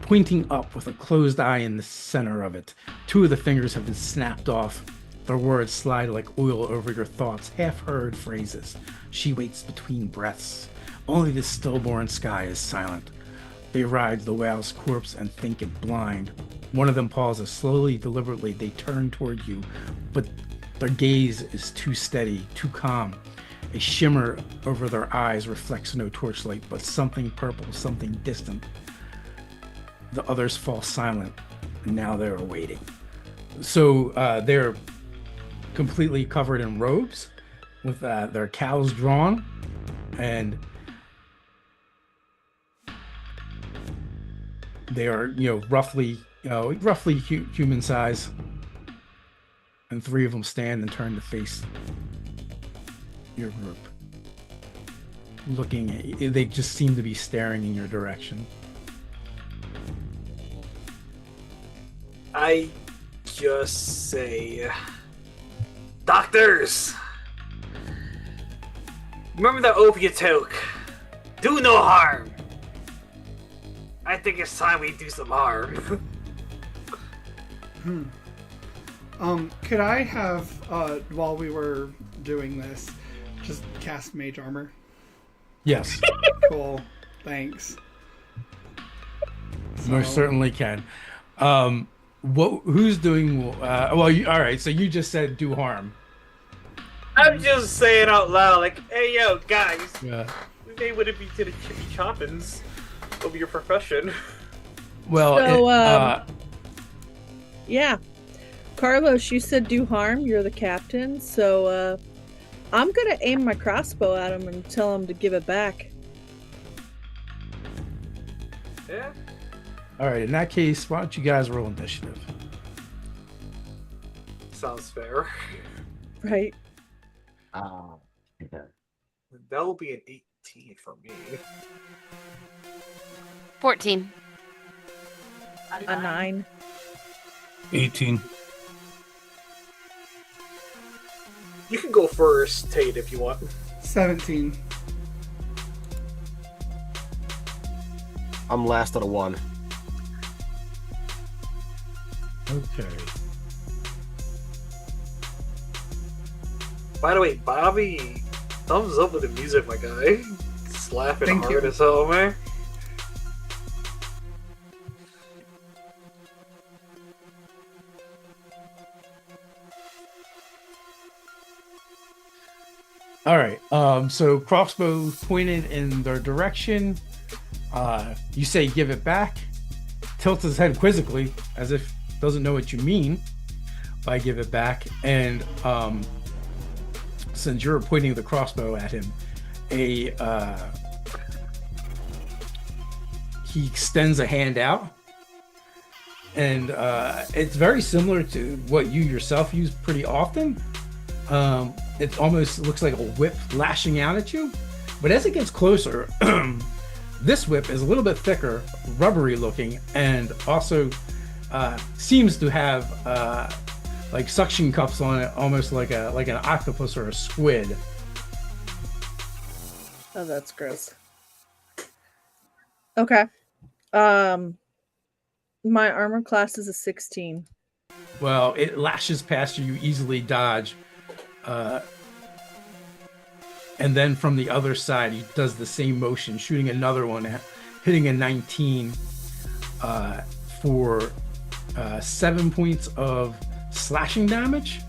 pointing up with a closed eye in the center of it. 2 of the fingers have been snapped off. Their words slide like oil over your thoughts, half-heard phrases. She waits between breaths. Only the stillborn sky is silent. They ride the whale's corpse and think it blind. One of them pauses. Slowly, deliberately, they turn toward you, but their gaze is too steady, too calm. A shimmer over their eyes reflects no torchlight, but something purple, something distant. The others fall silent, and now they're waiting. So they're completely covered in robes, with their cowls drawn, and they are, roughly human size. And three of them stand and turn to face your group. Looking at you, they just seem to be staring in your direction. I just say, doctors, remember the oath you took. Do no harm. I think it's time we do some harm. Could I have, while we were doing this, just cast mage armor? Yes. Cool. Thanks. Most certainly can. Who's doing? All right. So you just said do harm. I'm just saying out loud, like, hey, yo, guys, Yeah. we may wouldn't be to the chippy choppins of your profession. Well, So, yeah. Carlos, you said do harm. You're the captain. So I'm going to aim my crossbow at him and tell him to give it back. Yeah. all right. In that case, why don't you guys roll initiative? Sounds fair. Right? Yeah. That will be an 18 for me. 14. A 9. 18. You can go first, Tate, if you want. 17. I'm last at a 1. Okay. By the way, Bobby, thumbs up with the music, my guy. Slapping Thank hard you. as hell, man. All right. So crossbow pointed in their direction. You say give it back. Tilts his head quizzically, as if doesn't know what you mean by give it back. And since you're pointing the crossbow at him, he extends a hand out, and it's very similar to what you yourself use pretty often. It almost looks like a whip lashing out at you, but as it gets closer, this whip is a little bit thicker, rubbery looking, and also seems to have like suction cups on it, almost like an octopus or a squid. Oh, that's gross. Okay. My armor class is a 16. Well, it lashes past you, you easily dodge. And then from the other side, he does the same motion, shooting another one, hitting a 19 for 7 points of slashing damage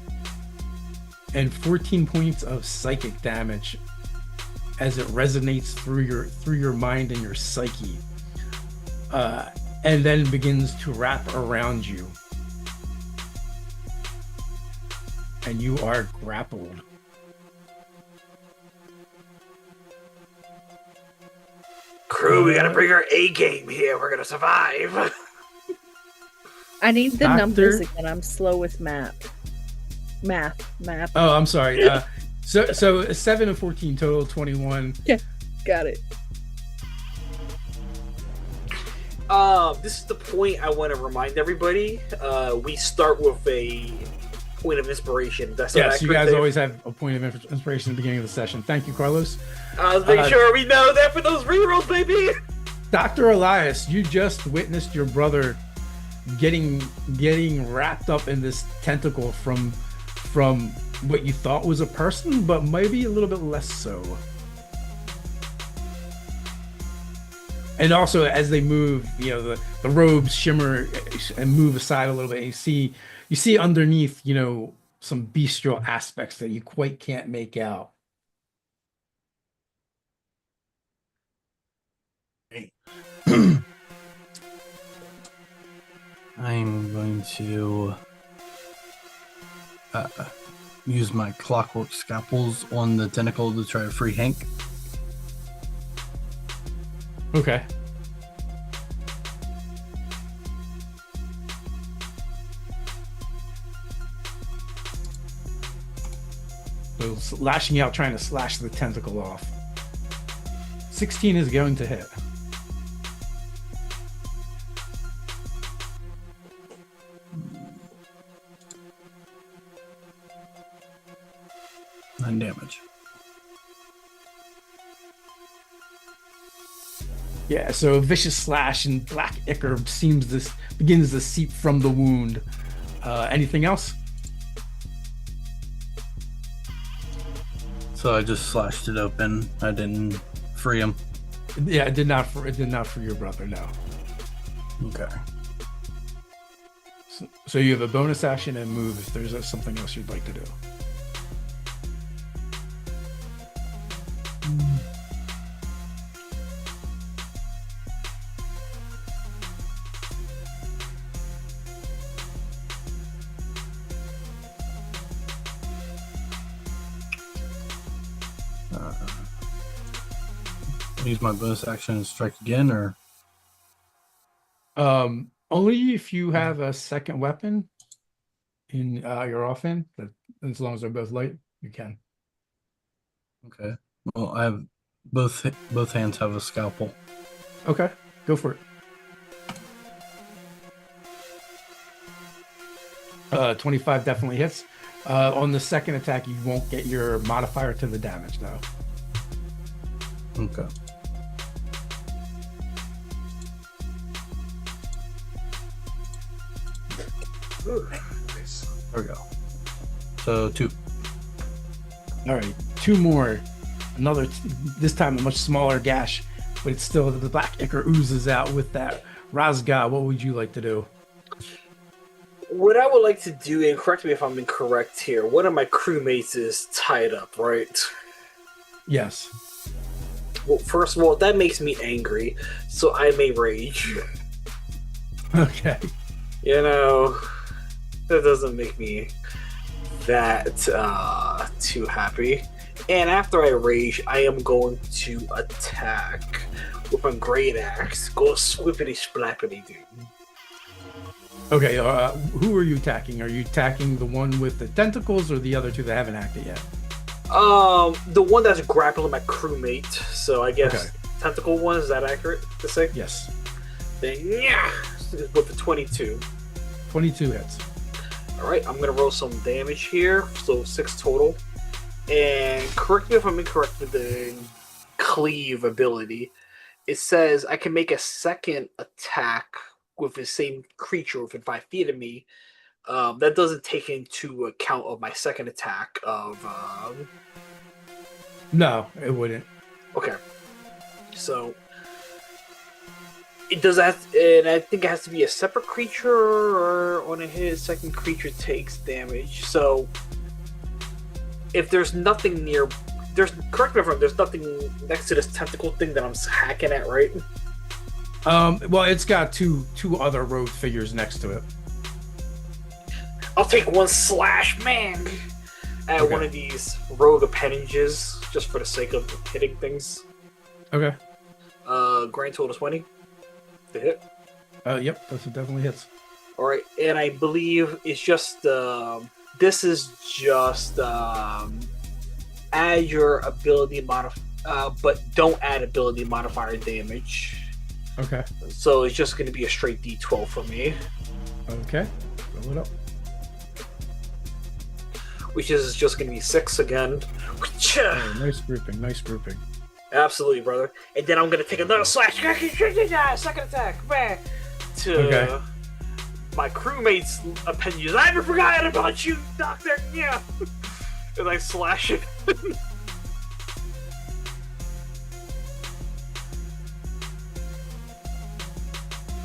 and 14 points of psychic damage as it resonates through your mind and your psyche, and then begins to wrap around you, and you are grappled. Crew, we gotta bring our A game here. We're gonna survive. I need the Doctor? numbers again. I'm slow with math. Oh, I'm sorry. So 7 and 14 total, 21. Got it. This is the point I want to remind everybody. We start with a point of inspiration. That's Yes, you guys always have a point of inspiration at the beginning of the session. Thank you, Carlos. I was making sure we know that for those rerolls, baby. Dr. Elias, you just witnessed your brother getting wrapped up in this tentacle from what you thought was a person, but maybe a little bit less so. And also, as they move, the robes shimmer and move aside a little bit. And you see underneath, some bestial aspects that you quite can't make out. I'm going to use my clockwork scalpels on the tentacle to try to free Hank. Okay. So lashing out, trying to slash the tentacle off. 16 is going to hit. Nine damage. Yeah, so a vicious slash and black ichor begins to seep from the wound. Anything else? So I just slashed it open. I didn't free him. Yeah, it did not for your brother, no. Okay. So you have a bonus action and move if there's something else you'd like to do. Use my bonus action and strike again, or Only if you have a second weapon in your offhand. That as long as they're both light, you can. okay. Well, I have both hands have a scalpel. Okay, go for it. 25 definitely hits. On the second attack, you won't get your modifier to the damage though. Okay. Nice. There we go. So 2. All right, 2 more. Another, this time a much smaller gash, but it's still the black ichor oozes out with that. Razga, what would you like to do? What I would like to do, and correct me if I'm incorrect here, one of my crewmates is tied up, right? Yes. Well, first of all, that makes me angry, so I may rage. Okay. You know, that doesn't make me that too happy. And after I rage, I am going to attack with my great axe. Go swippity splappity, dude. Okay, who are you attacking? Are you attacking the one with the tentacles or the other two that haven't acted yet? The one that's grappling my crewmate. So I guess Okay. tentacle one, is that accurate to say? Yes. Then yeah, with the 22. 22 hits. Alright, I'm gonna roll some damage here. So 6 total. And correct me if I'm incorrect with the cleave ability. It says I can make a second attack with the same creature within 5 feet of me. That doesn't take into account of my second attack of No, it wouldn't. okay. So it does that, and I think it has to be a separate creature, or on a hit, second creature takes damage. So if there's nothing near, correct me if I'm wrong, there's nothing next to this tentacle thing that I'm hacking at, right? Well, it's got two other rogue figures next to it. I'll take one slash, man, at Okay. one of these rogue appendages, just for the sake of hitting things. Okay. Grand total 20 to hit. Yep, that's what definitely hits. All right, and I believe it's just this is just add your ability modifier, but don't add ability modifier damage. Okay. So it's just going to be a straight D12 for me, Okay. Roll it up. which is just going to be 6 again. Oh, nice grouping. Nice grouping. Absolutely, brother. And then I'm going to take another slash. Second attack, man. To Okay. my crewmate's appendages. I haven't forgotten about you, Doctor. Yeah. And I slash it.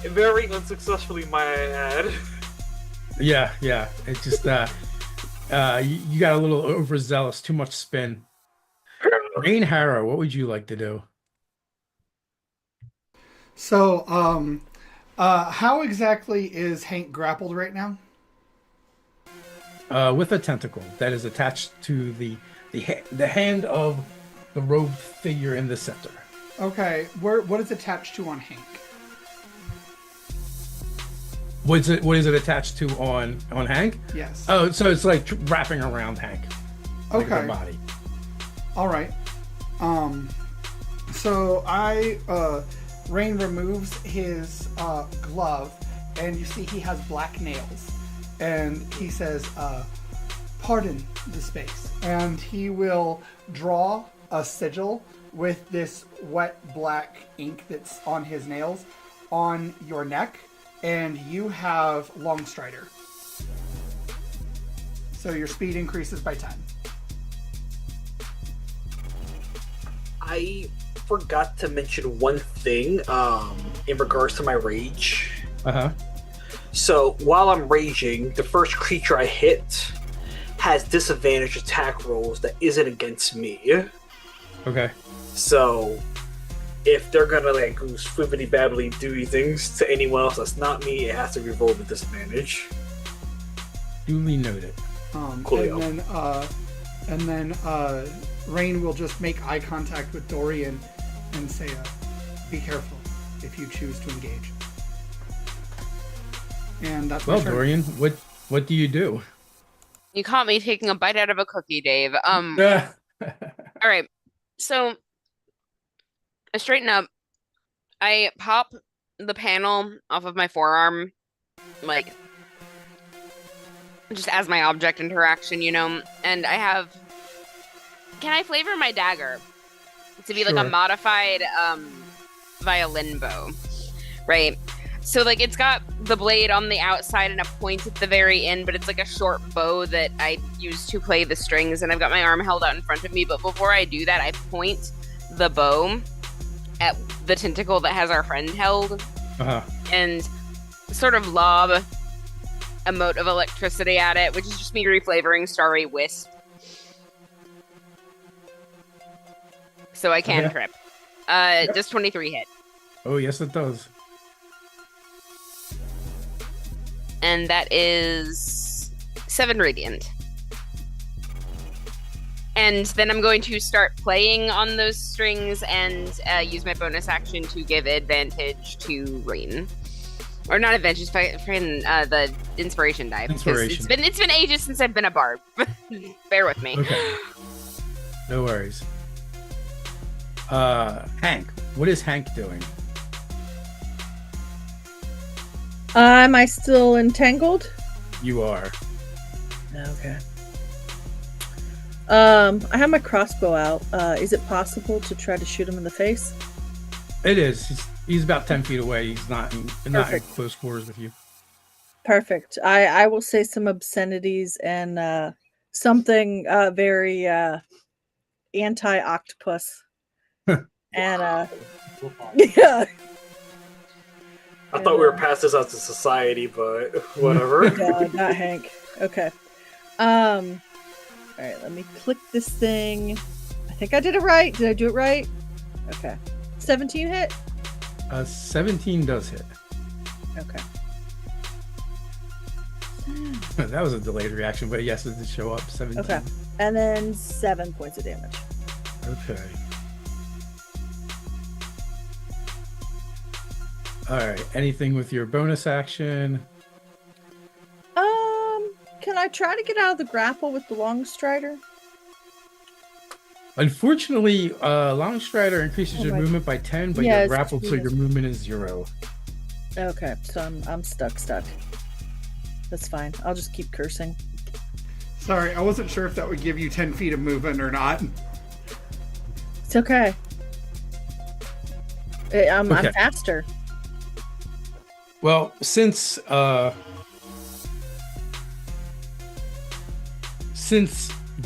Very unsuccessfully, might I add. Yeah. It's just you got a little overzealous, too much spin. Rain Harrow, what would you like to do? So, how exactly is Hank grappled right now? With a tentacle that is attached to the hand of the robed figure in the center. Okay, what is attached to on Hank? What is it attached to on Hank? Yes. Oh, so it's like wrapping around Hank. Like Okay. the body. All right. So Rain removes his glove, and you see he has black nails, and he says, "Pardon the space," and he will draw a sigil with this wet black ink that's on his nails on your neck, and you have Longstrider. So your speed increases by 10. I forgot to mention one thing in regards to my rage. Uh-huh. So while I'm raging, the first creature I hit has disadvantage attack rolls that isn't against me. Okay. So if they're gonna like swibbity babbly doey things to anyone else that's not me, it has to be rolled with disadvantage. Duly noted. Coolio. And then Rain will just make eye contact with Dorian and say, "Be careful if you choose to engage." And that's my Well, turn. Dorian, what do you do? You caught me taking a bite out of a cookie, Dave. All right. So I straighten up. I pop the panel off of my forearm, like just as my object interaction, and I have. Can I flavor my dagger to be like a Sure. modified violin bow, right? So like it's got the blade on the outside and a point at the very end, but it's like a short bow that I use to play the strings, and I've got my arm held out in front of me. But before I do that, I point the bow at the tentacle that has our friend held, Uh-huh. and sort of lob a mote of electricity at it, which is just me reflavoring Starry Wisp. So I can Okay. trip. Does 23 hit? Oh, yes, it does. And that is 7 radiant. And then I'm going to start playing on those strings and use my bonus action to give advantage to Rain. Or not advantage, the inspiration die. because Inspiration. It's been ages since I've been a bard. Bear with me. Okay. No worries. Hank. What is Hank doing? Am I still entangled? You are. Okay. I have my crossbow out. Is it possible to try to shoot him in the face? It is. He's about 10 feet away. He's not in Perfect. close quarters with you. Perfect. I will say some obscenities and something very anti-octopus. And yeah. I thought we were past this as a society, but whatever. God, not Hank. Okay. All right, let me click this thing. I think I did it right. Did I do it right? Okay. 17 hit? 17 does hit. Okay. That was a delayed reaction, but yes, it did show up. 17. Okay. And then 7 points of damage. Okay. All right. Anything with your bonus action? Can I try to get out of the grapple with the long strider? Unfortunately, Long Strider increases your my- movement by 10, but Yeah, you're it's grappled, so true. your movement is 0. Okay, so I'm stuck. That's fine. I'll just keep cursing. Sorry, I wasn't sure if that would give you 10 feet of movement or not. It's okay. I'm Okay. faster. Well, since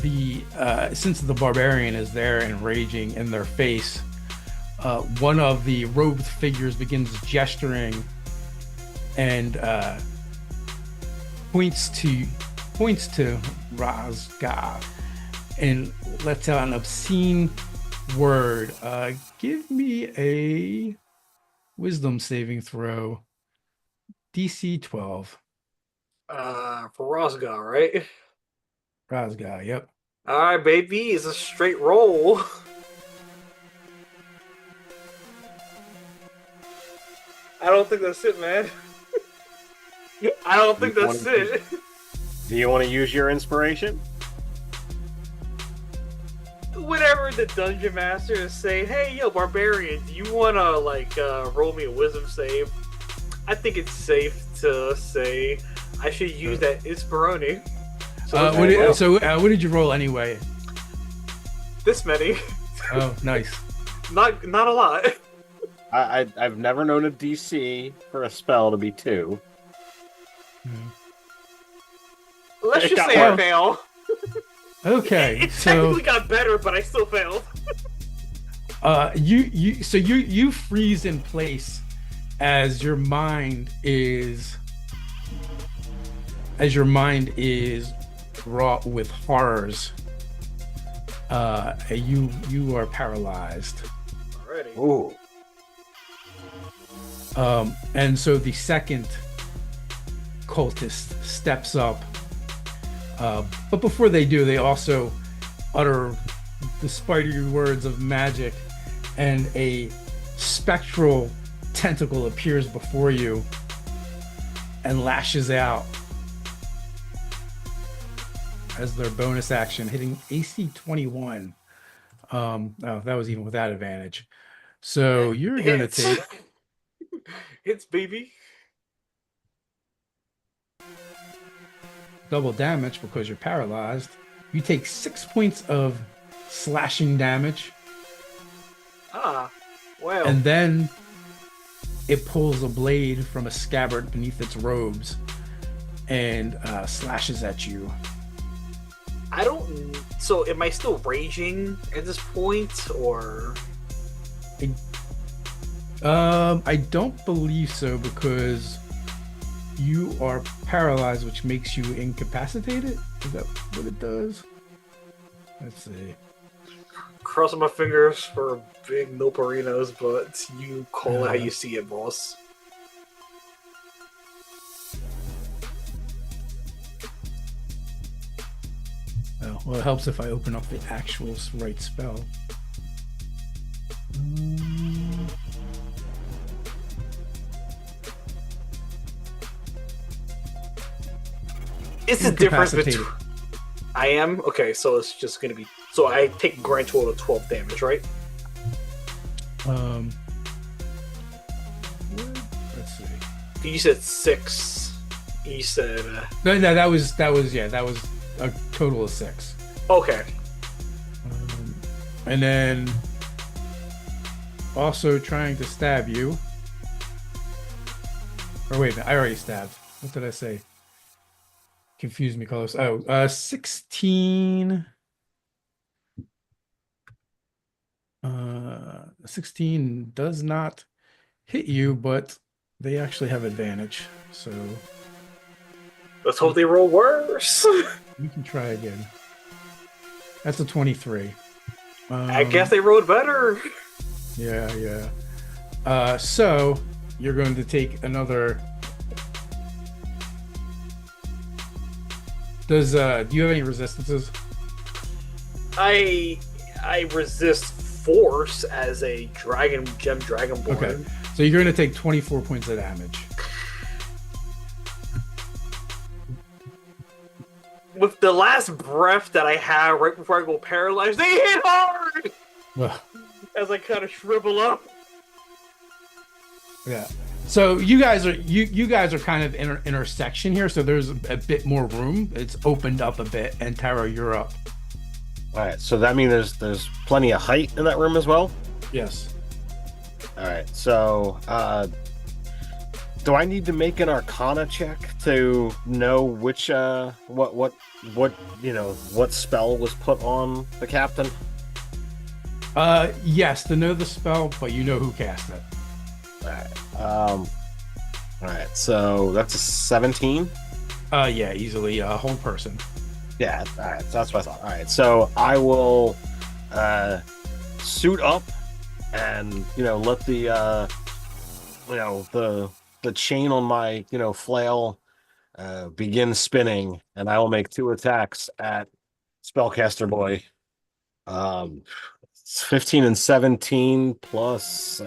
the barbarian is there and raging in their face, one of the robed figures begins gesturing and points to Razga and lets out an obscene word. Give me a wisdom saving throw. DC 12. For Rosgar, right? Razgar, yep. Alright, baby, it's a straight roll. I don't think that's it, man. I don't think that's it. Do you want to use your inspiration? Whenever the dungeon master is saying, "Hey, yo, barbarian, do you wanna roll me a wisdom save?" I think it's safe to say I should use that Inspironi. What did you roll anyway? This many. Oh, nice. Not a lot. I've never known a DC for a spell to be 2. Let's It just got say I worse. fail. Okay, It so technically got better, but I still failed. you freeze in place as your mind is wrought with horrors. You are paralyzed. Already. Ooh. And so the second cultist steps up. But before they do, they also utter the spidery words of magic, and a spectral tentacle appears before you and lashes out as their bonus action, hitting AC 21. That was even without advantage. So you're going to take Hits, baby. double damage because you're paralyzed. You take 6 points of slashing damage, Ah, well. and then it pulls a blade from a scabbard beneath its robes and slashes at you. I don't. So, am I still raging at this point, or? I don't believe so, because you are paralyzed, which makes you incapacitated. Is that what it does? Let's see. Crossing my fingers for big noperinos, but you call it how you see it, boss. Oh, well, it helps if I open up the actual right spell. It's the difference Incapacitated. between. I am? Okay, so it's just gonna be. So I take a grand total of 12 damage, right? Let's see. You said 6. You said. No, that was a total of 6. Okay. And then also trying to stab you. Or wait, I already stabbed. What did I say? Confused me, Carlos. 16. 16 does not hit you, but they actually have advantage. So Let's hope they roll worse. you can try again. That's a 23. I guess they rolled better. Yeah. So you're going to take another. Do you have any resistances? I resist force as a gem dragonborn. Okay. So you're going to take 24 points of damage. With the last breath that I have right before I go paralyzed, they hit hard Ugh. as I kind of shrivel up. Yeah. So you guys are kind of intersection here. So there's a bit more room. It's opened up a bit, and Taro, you're up. All right, so that means there's plenty of height in that room as well. Yes. All right, so do I need to make an Arcana check to know which what spell was put on the captain? Yes, to know the spell, but you know who cast it. All right, so that's a 17. Yeah, easily a whole person. Yeah, all right, so that's what I thought. All right, so I will suit up and let the the chain on my flail begins spinning, and I will make 2 attacks at spellcaster boy. It's 15 and 17 plus They're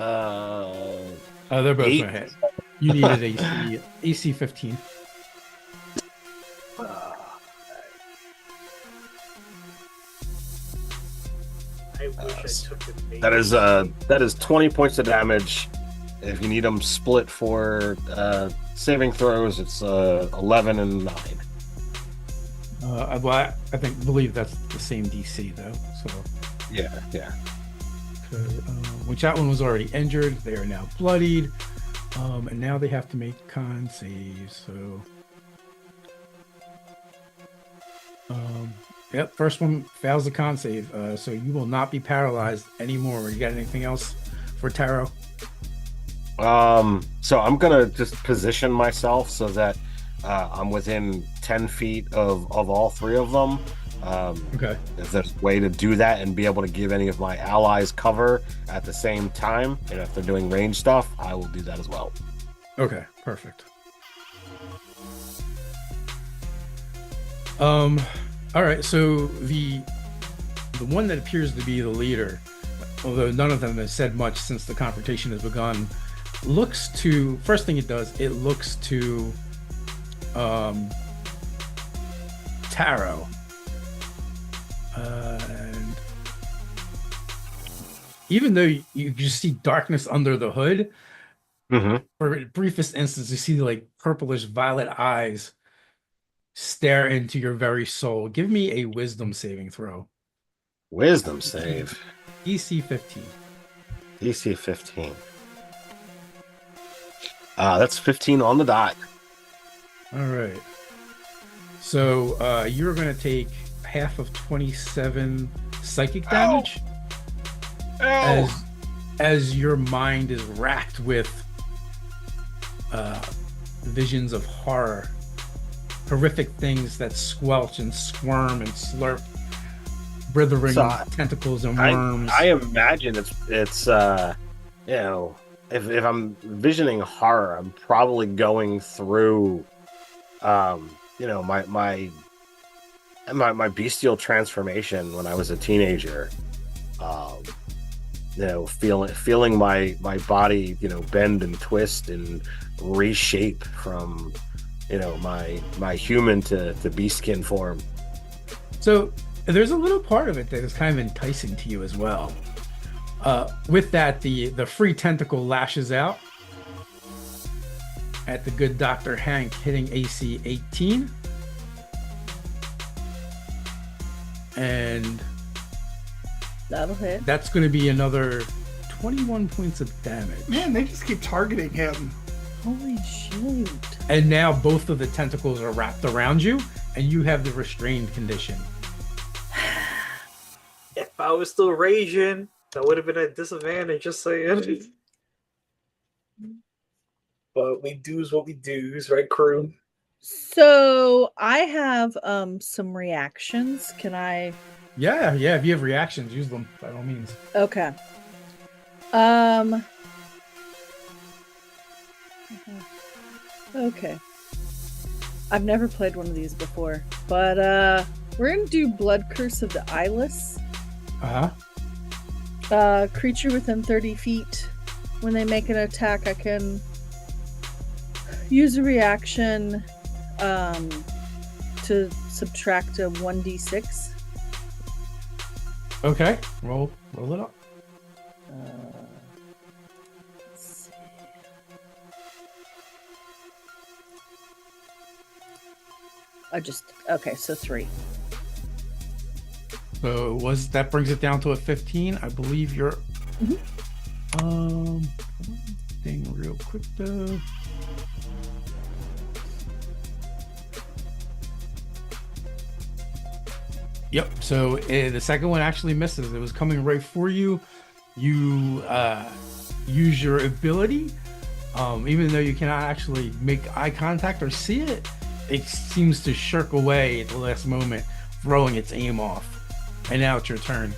both 8. gonna hit. You needed AC 15. I wish I took the bait. That is 20 points of damage. If you need them split for saving throws, it's 11 and 9. I believe that's the same DC though. So Yeah. which that one was already injured. They are now bloodied, and now they have to make con saves. So, yep, first one fails the con save. So you will not be paralyzed anymore. You got anything else for Taro? So I'm gonna just position myself so that I'm within 10 feet of all 3 of them. Okay. If there's a way to do that and be able to give any of my allies cover at the same time, and if they're doing range stuff, I will do that as well. Okay, perfect. All right, so the one that appears to be the leader, although none of them have said much since the confrontation has begun, looks to, first thing it does, it looks to Taro. And even though you just see darkness under the hood, for the briefest instance, you see like purplish violet eyes stare into your very soul. Give me a wisdom saving throw. Wisdom save. DC 15. DC 15. That's 15 on the dot. All right. So you're going to take half of 27 psychic damage as your mind is racked with visions of horror, horrific things that squelch and squirm and slurp, writhing tentacles and worms. I imagine it's if I'm visioning horror, I'm probably going through my bestial transformation when I was a teenager. Feeling my body, bend and twist and reshape from, my human to beastkin form. So there's a little part of it that is kind of enticing to you as well. With that, the free tentacle lashes out at the good Dr. Hank, hitting AC 18. And that'll hit. That's going to be another 21 points of damage. Man, they just keep targeting him. Holy shoot. And now both of the tentacles are wrapped around you, and you have the restrained condition. If I was still raging, that would have been a disadvantage, just saying. But we do's what we do's, right, crew? So I have some reactions. Can I? Yeah. If you have reactions, use them by all means. Okay. Okay. I've never played one of these before, but we're gonna do Blood Curse of the Eyeless. Creature within 30 feet. When they make an attack, I can use a reaction to subtract a 1d6. Okay, roll it up. Let's see. Okay, so 3. So that brings it down to a 15. I believe you're. Thing real quick though. Yep. So the second one actually misses. It was coming right for you. You use your ability, even though you cannot actually make eye contact or see it. It seems to shirk away at the last moment, throwing its aim off. And now it's your turn.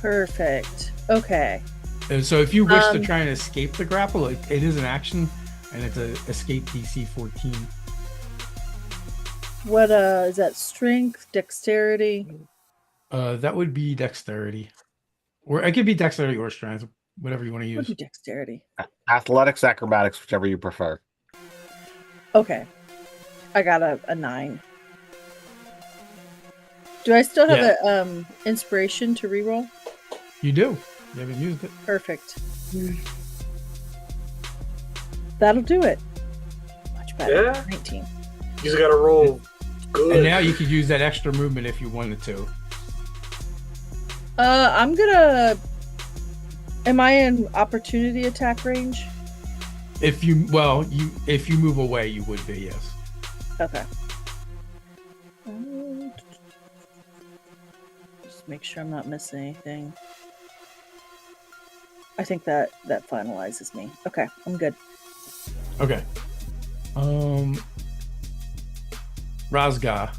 Perfect. Okay. And so if you wish to Um, try and escape the grapple, it is an action, and it's a escape DC 14. What is that? Strength, dexterity? That would be dexterity, or it could be dexterity or strength, whatever you want to What do use. dexterity? Athletics, acrobatics, whichever you prefer. Okay. I got a 9. Do I still have a inspiration to reroll? You do. You haven't used it. Perfect. That'll do it. Much better. Yeah. 19. You just gotta roll good. And now you could use that extra movement if you wanted to. I'm gonna. Am I in opportunity attack range? If you move away, you would be, yes. Okay. Just make sure I'm not missing anything. I think that finalizes me. Okay, I'm good. Okay. Razga.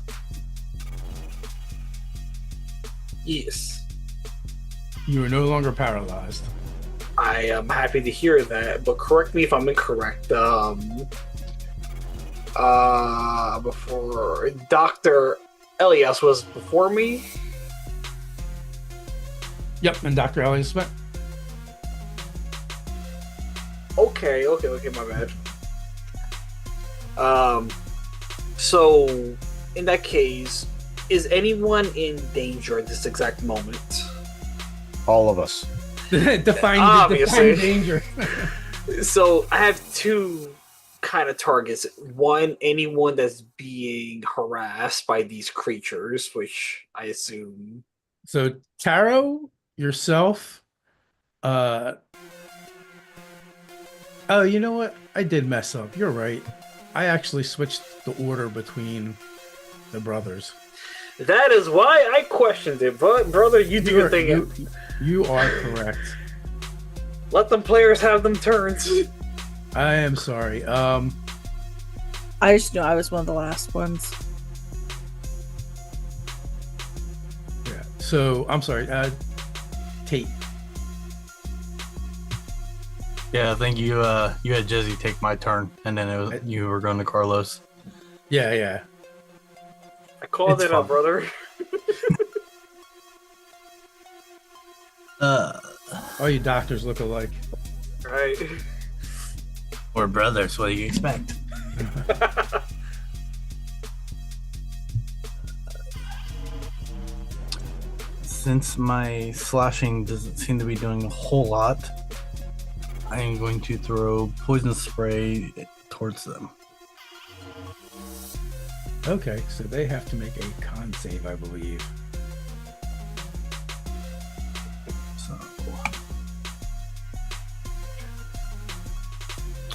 Yes. You are no longer paralyzed. I am happy to hear that, but correct me if I'm incorrect. Before Dr. Elias was before me. Yep, and Dr. Elias Smith. Okay, my bad. So in that case, is anyone in danger at this exact moment? All of us. define Obviously. danger. So I have two kind of targets. One, anyone that's being harassed by these creatures, which I assume. So Taro, yourself, oh, you know what? I did mess up. You're right. I actually switched the order between the brothers. That is why I questioned it, but brother, you do your thing. You are correct. Let them players have them turns. I am sorry. I just knew I was one of the last ones. Yeah. So I'm sorry. Tate. Yeah, I think you had Jezi take my turn, and then it was you were going to Carlos. Yeah. I called It's it up, fine. brother. All you doctors look alike. Right. We're brothers. What do you expect? Since my slashing doesn't seem to be doing a whole lot, I am going to throw poison spray towards them. Okay, so they have to make a con save, I believe. So,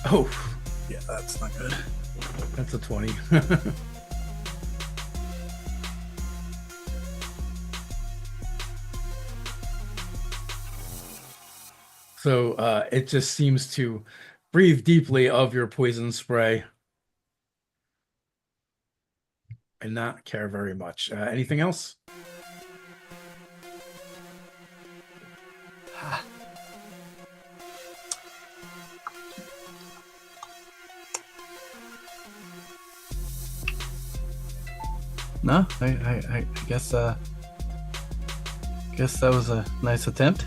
Oh, yeah, that's not good. that's a 20. So it just seems to breathe deeply of your poison spray and not care very much. Anything else? No, I guess that was a nice attempt.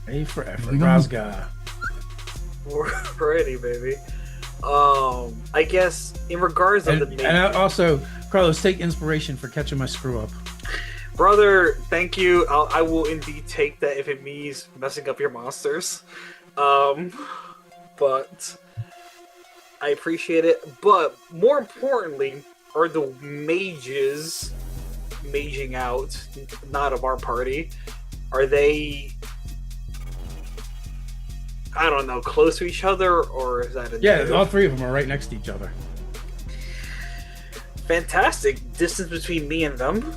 A for effort. Moving on. Razga. We're ready, baby. I guess in regards of the main, And also, Carlos, take inspiration for catching my screw up. brother, thank you. I will indeed take that if it means messing up your monsters. But I appreciate it. But more importantly, are the mages maging out, not of our party? Are they, I don't know, close to each other, or is that a Yeah, negative? all three of them are right next to each other. Fantastic distance between me and them.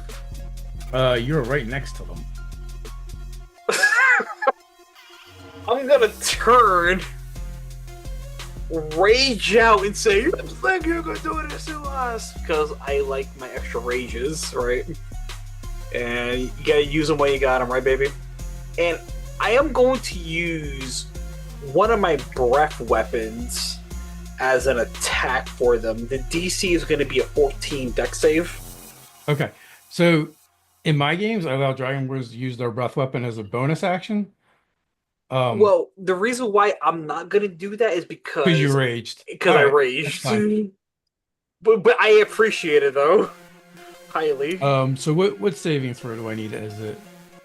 You're right next to them. I'm gonna turn, rage out, and say, "You think you're gonna do this to us?" Because I like my extra rages, right? And you gotta use them when you got them, right, baby? And I am going to use one of my breath weapons as an attack for them. The DC is going to be a 14 dex save. Okay. So in my games, I allow Dragon Warriors to use their breath weapon as a bonus action. Well, the reason why I'm not going to do that is because you raged. Because I All right, raged. that's fine. But I appreciate it though. Highly. So what saving throw do I need as it?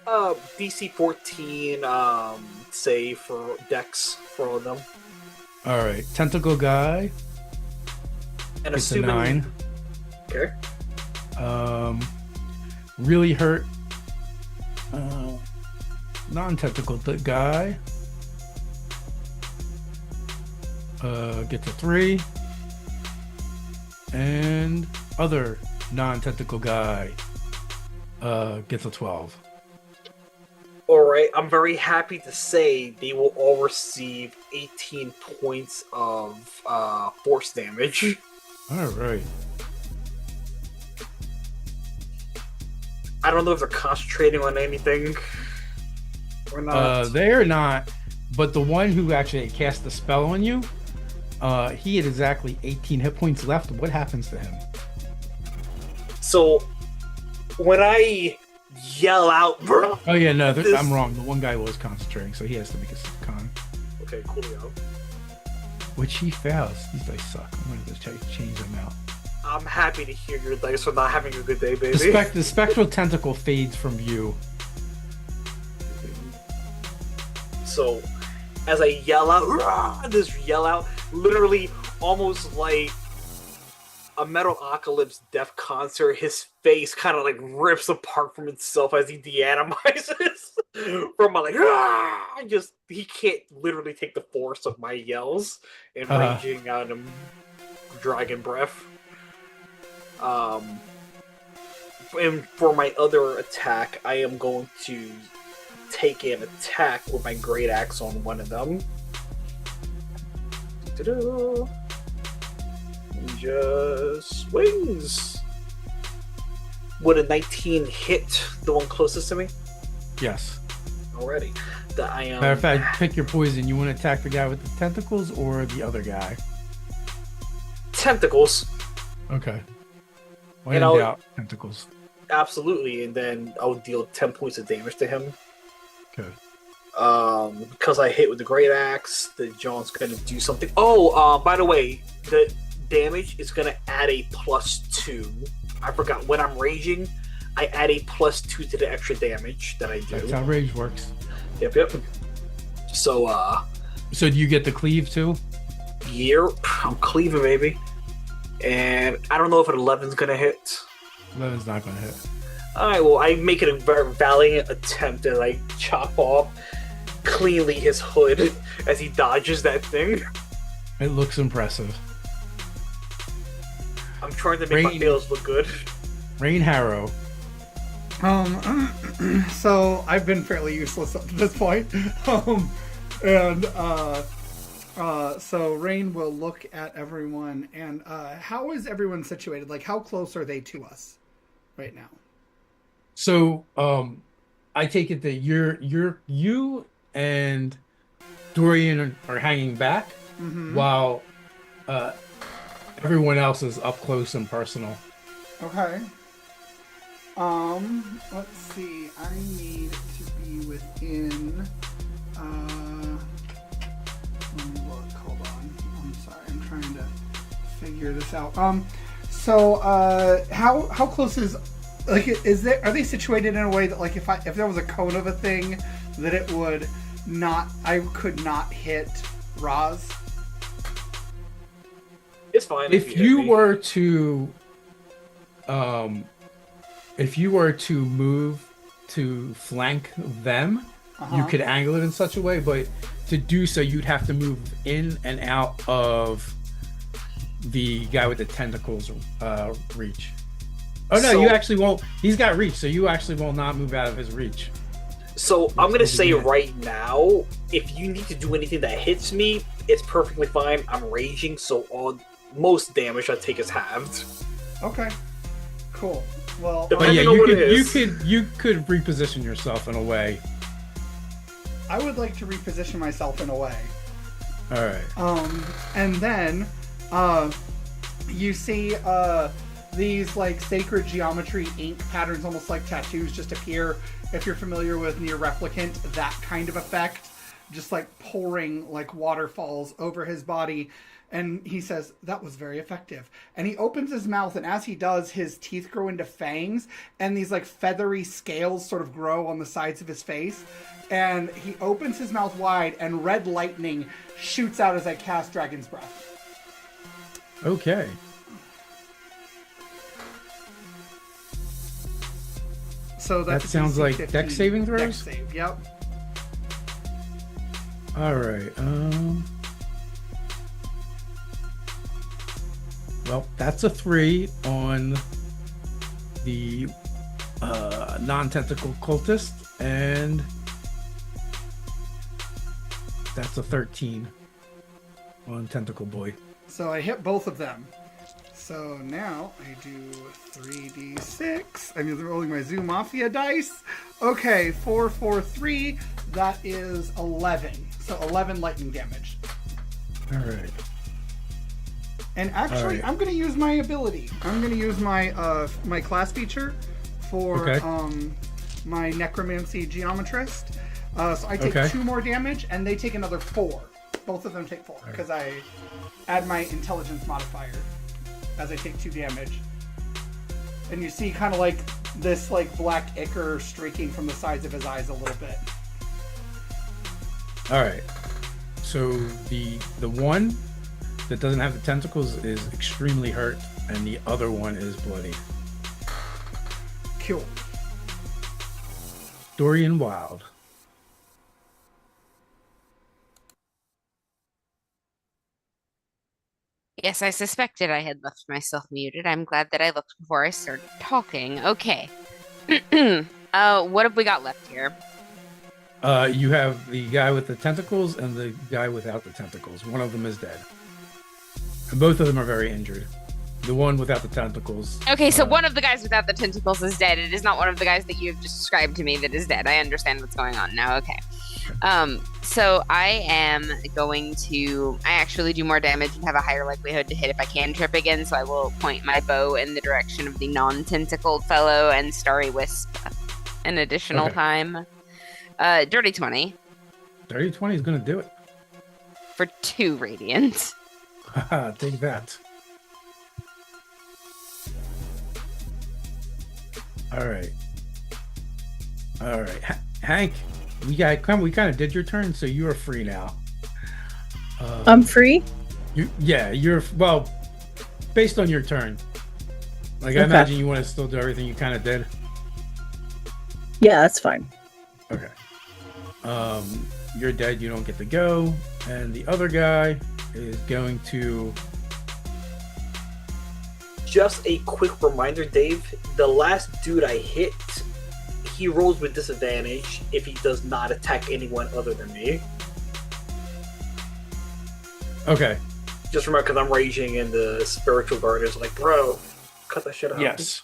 DC 14 save for dex for all of them. All right. Tentacle guy. And It's a assuming 9. Okay. Really hurt. Non-tentacle guy. Gets a 3. And other non-tentacle guy gets a 12. Alright, I'm very happy to say they will all receive 18 points of force damage. All right. I don't know if they're concentrating on anything or not. They are not, but the one who actually cast the spell on you, he had exactly 18 hit points left. What happens to him? So, when I yell out, bro. Oh yeah, no, I'm wrong. The one guy was concentrating, so he has to make a con. Okay, cool. Which he fails. These dice suck. I'm gonna just change them out. I'm happy to hear your dice for not having a good day, baby. The spectral tentacle fades from view. So, as I yell out, "Rah!" This yell out, literally almost like a Metalocalypse Death concert, his face kind of like rips apart from itself as he deatomizes from my like, "Rah!" Just he can't literally take the force of my yells and raging out of dragon breath. And for my other attack, I am going to take an attack with my great axe on one of them. Just swings. Would a 19 hit the one closest to me? Yes. Already. That I am. Matter of fact, pick your poison. You want to attack the guy with the tentacles or the other guy? Tentacles. Okay. When And in I'll- doubt, tentacles. Absolutely, and then I'll deal 10 points of damage to him. Okay. Because I hit with the great axe, the John's gonna do something. Oh, by the way, the damage is gonna add a +2. I forgot when I'm raging, I add a +2 to the extra damage that I do. That's how rage works. Yep. So, So do you get the cleave too? I'm cleaving, baby. And I don't know if an 11's gonna hit. 11's not going to hit. Alright, well, I make it a very valiant attempt to, like, chop off cleanly his hood as he dodges that thing. It looks impressive. I'm trying to make my nails look good. Rain Harrow. So I've been fairly useless up to this point. So Rain will look at everyone and how is everyone situated? Like, how close are they to us right now? So, I take it that you and Dorian are hanging back, while everyone else is up close and personal. Okay. Let's see. I need to be within. Let me look. Hold on. I'm sorry. I'm trying to figure this out. So, how close is, like, are they situated in a way that, like, if there was a cone of a thing, that it would not, I could not hit Roz? It's fine. If you were to move to flank them, you could angle it in such a way, but to do so, you'd have to move in and out of the guy with the tentacles reach. Oh no, you actually won't. He's got reach, so you actually will not move out of his reach. So I'm gonna say right now, if you need to do anything that hits me, it's perfectly fine. I'm raging, so most damage I take is halved. Okay. Cool. Well, But yeah, you could reposition yourself in a way. I would like to reposition myself in a way. All right. And then, you see, these like sacred geometry ink patterns, almost like tattoos, just appear. If you're familiar with near replicant, that kind of effect, just like pouring like waterfalls over his body. And he says, that was very effective. And he opens his mouth, and as he does, his teeth grow into fangs, and these like feathery scales sort of grow on the sides of his face. And he opens his mouth wide, and red lightning shoots out as I cast Dragon's Breath. Okay. So That sounds like dex saving throws? Dex save, yep. All right. Well, that's a 3 on the non-tentacle cultist, and that's a 13 on tentacle boy. So I hit both of them. So now I do 3d6. I'm rolling my Zoo Mafia dice. Okay, 4, 4, 3. That is 11. So 11 lightning damage. All right. And actually, Alright. I'm going to use my ability. I'm going to use my my class feature for my Necromancy Geometrist. So I take 2 more damage, and they take another 4. Both of them take 4, because I add my intelligence modifier as I take 2 damage. And you see kind of like this like black ichor streaking from the sides of his eyes a little bit. All right. So the one that doesn't have the tentacles is extremely hurt, and the other one is bloody. Cool. Dorian Wild. Yes, I suspected I had left myself muted. I'm glad that I looked before I started talking. Okay. What have we got left here? You have the guy with the tentacles and the guy without the tentacles. One of them is dead. And both of them are very injured. The one without the tentacles. Okay, so one of the guys without the tentacles is dead. It is not one of the guys that you have just described to me that is dead. I understand what's going on now. Okay. So I am going to... I actually do more damage and have a higher likelihood to hit if I can trip again, so I will point my bow in the direction of the non-tentacled fellow and Starry Wisp an additional time. Dirty 20. Dirty 20 is going to do it. For 2 radiant. Take that. All right. Hank, we kind of did your turn, so you are free now. I'm free? You're well, based on your turn. Like, I imagine you want to still do everything you kind of did. Yeah, that's fine. Okay. You're dead, you don't get to go. And the other guy is going to... Just a quick reminder, Dave. The last dude I hit, he rolls with disadvantage if he does not attack anyone other than me. Okay. Just remember, because I'm raging, and the spiritual guard is like, bro, cut that shit out. Yes.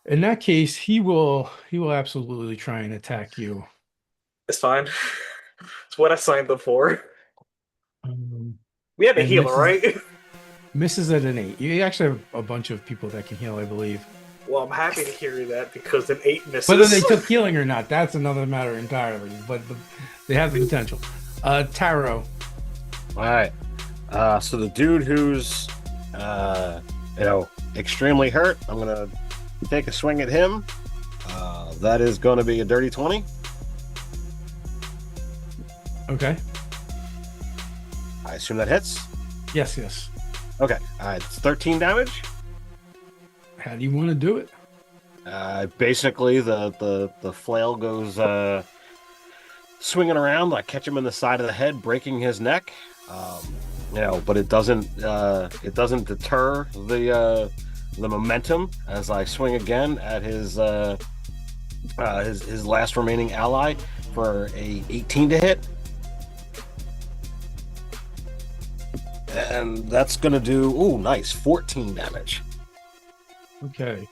In that case, he will absolutely try and attack you. It's fine. It's what I signed up for. We have a healer, right? Misses at an 8. You actually have a bunch of people that can heal, I believe. Well, I'm happy to hear that, because an 8 misses. Whether they took healing or not, that's another matter entirely. But they have the potential. Taro. All right. So the dude who's, extremely hurt, I'm gonna take a swing at him. That is going to be a dirty 20. Okay. I assume that hits. Yes. Okay. It's 13 damage. How do you want to do it? Basically, the flail goes swinging around. I catch him in the side of the head, breaking his neck. But it doesn't deter the momentum as I swing again at his last remaining ally for a 18 to hit. And that's gonna do nice 14 damage. Okay.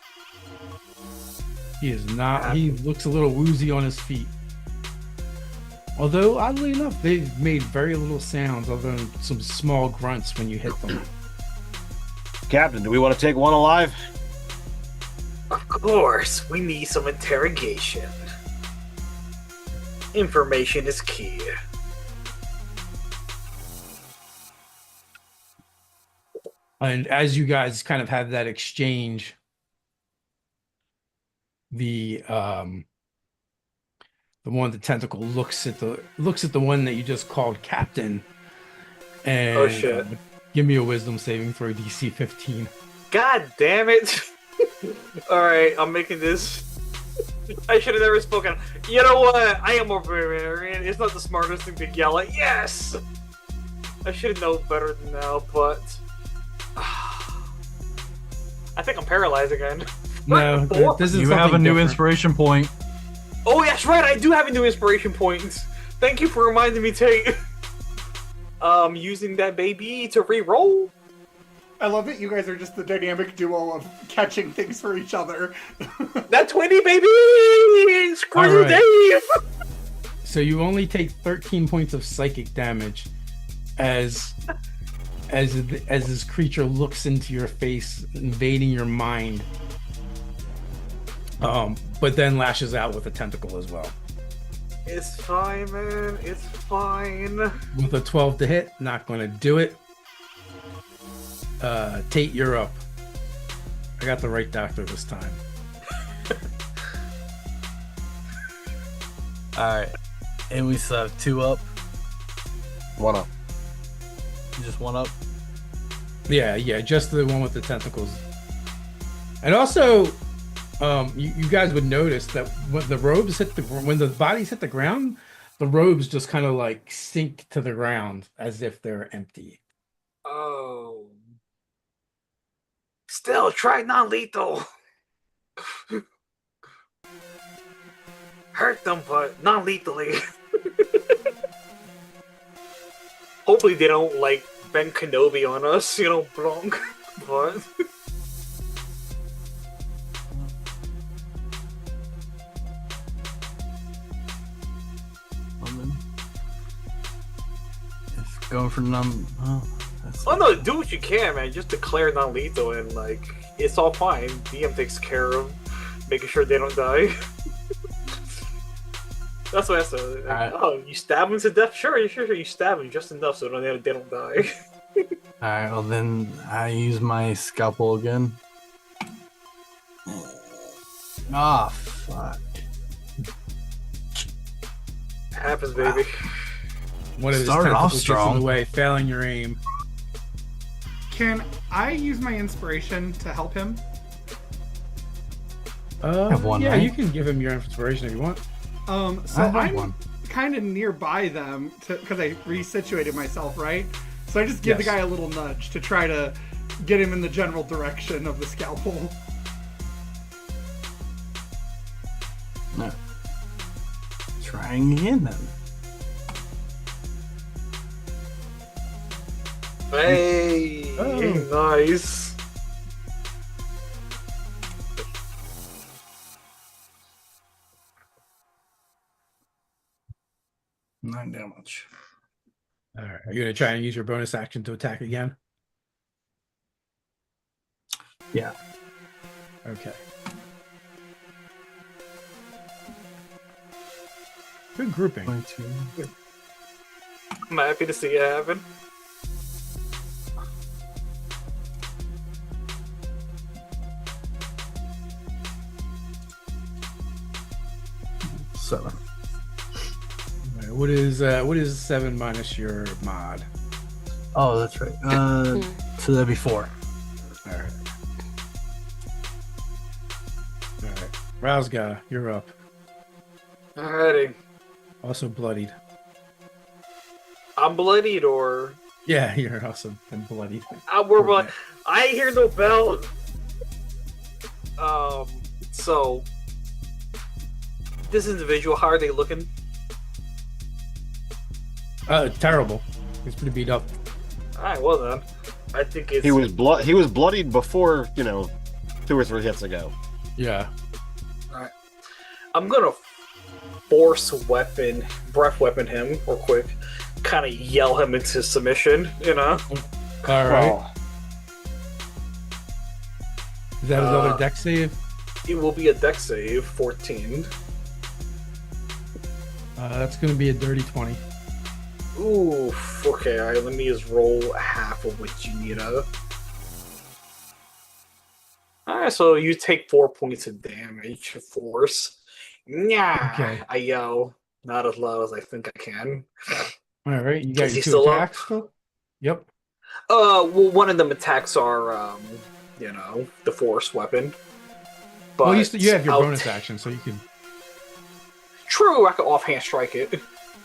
He is not. He looks a little woozy on his feet. Although, oddly enough, they've made very little sounds other than some small grunts when you hit them. Captain, do we want to take one alive? Of course, we need some interrogation. Information is key. And as you guys kind of have that exchange, the one with the tentacle looks at the one that you just called Captain, and Oh, shit. Give me a wisdom saving throw, DC 15. God damn it! Alright, I'm making this. I should have never spoken. You know what? I am a barbarian. It's not the smartest thing to yell at. Yes! I should have known better than now, but. I think I'm paralyzed again. No, this is You have a something new different. inspiration point. Oh, that's right. I do have a new inspiration point. Thank you for reminding me, Tate. Using that baby to re-roll. I love that you guys are just the dynamic duo of catching things for each other. That 20, baby! Screw All you, right. Dave! So you only take 13 points of psychic damage as this creature looks into your face, invading your mind. But then lashes out with a tentacle as well. It's fine, man. It's fine. With a 12 to hit, not going to do it. Tate, you're up. I got the right doctor this time. Alright. And we still have 2 up. 1 up. Just 1 up. Yeah, just the one with the tentacles. And also, you guys would notice that when the bodies hit the ground, the robes just kind of like sink to the ground as if they're empty. Oh. Still, try non-lethal. Hurt them, but non-lethally. Hopefully they don't, like, Ben Kenobi on us, you know, Blanc. But... If going for none. Oh, that's Oh no, do what you can, man. Just declare non-lethal and, like, it's all fine. DM takes care of making sure they don't die. That's what I said. Alright. Oh, you stab them to death? Sure. You stab them just enough so they don't die. Alright, well then I use my scalpel again. Ah, fuck. Happens, baby. One of his Started off tentacles gets in strong. the way, failing your aim. Can I use my inspiration to help him? have one, yeah, right? you can give him your inspiration if you want. So I have I'm one. kind of nearby them because I resituated myself, right? So I just give the Yes. guy a little nudge to try to get him in the general direction of the scalpel. No. Trying again then. Hey, Oh. nice. Nine damage. All right, are you gonna try and use your bonus action to attack again? Yeah. Okay. Good grouping. 22. I'm happy to see it happen. Seven. All right, what is 7 minus your mod? Oh, that's right. So that'd be 4. All right. All right. Rousga, you're up. Alrighty. Also bloodied. I'm bloodied or... Yeah, you're also been bloodied. We're bloodied. I ain't hear no bell. So... This individual, how are they looking? Terrible. He's pretty beat up. Alright, well then. I think it's... He was bloodied before, 2 or 3 hits ago. Yeah. I'm gonna breath weapon him real quick, kind of yell him into submission, you know? All right. Well, Is that another deck save? It will be a deck save, 14. That's going to be a dirty 20. Oof. Okay, alright, let me just roll half of what you need of. Alright, so you take 4 points of damage, force. Yeah. Okay. I yell, not as loud as I think I can. All right, you got Is your he two still up? attacks still? Yep. Well, one of them attacks are, the force weapon. But Well, you have your I'll bonus ta- action, so you can. True, I can offhand strike it.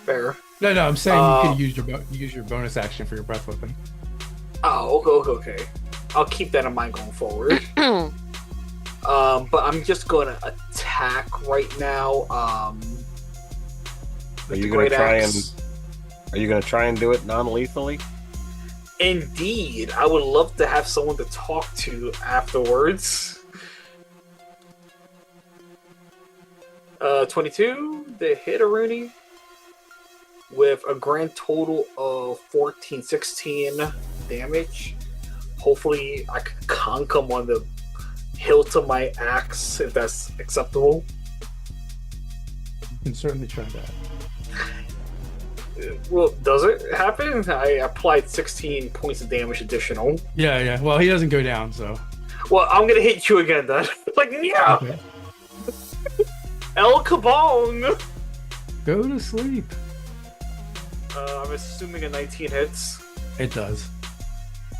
Fair. No, I'm saying you can use your bonus action for your breath weapon. Oh, okay. I'll keep that in mind going forward. But I'm just going to attack right now. Are you going to try and do it non-lethally? Indeed, I would love to have someone to talk to afterwards. 22 to hit a Rooney with a grand total of 16 damage. Hopefully, I can conk him on the hilt of my axe if that's acceptable. You can certainly try that. Well, does it happen? I applied 16 points of damage additional. Yeah. Well, he doesn't go down, so. Well, I'm gonna hit you again then. Yeah! Okay. El Kabong! Go to sleep. I'm assuming a 19 hits. It does.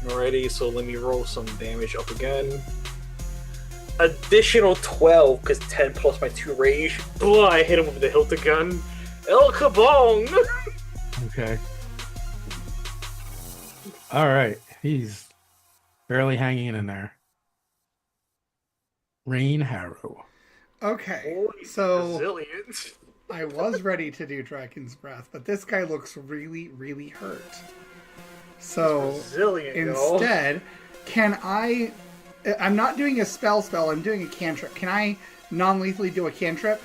Alrighty, so let me roll some damage up again. Additional 12, because 10 plus my 2 rage. Blah, I hit him with the hilt gun. El Kabong! Okay. All right. He's barely hanging in there. Rain Harrow. Okay, Holy so resilient. I was ready to do Dragon's Breath, but this guy looks really, really hurt. So Resilient, instead, can I... I'm not doing a spell, I'm doing a cantrip. Can I non-lethally do a cantrip?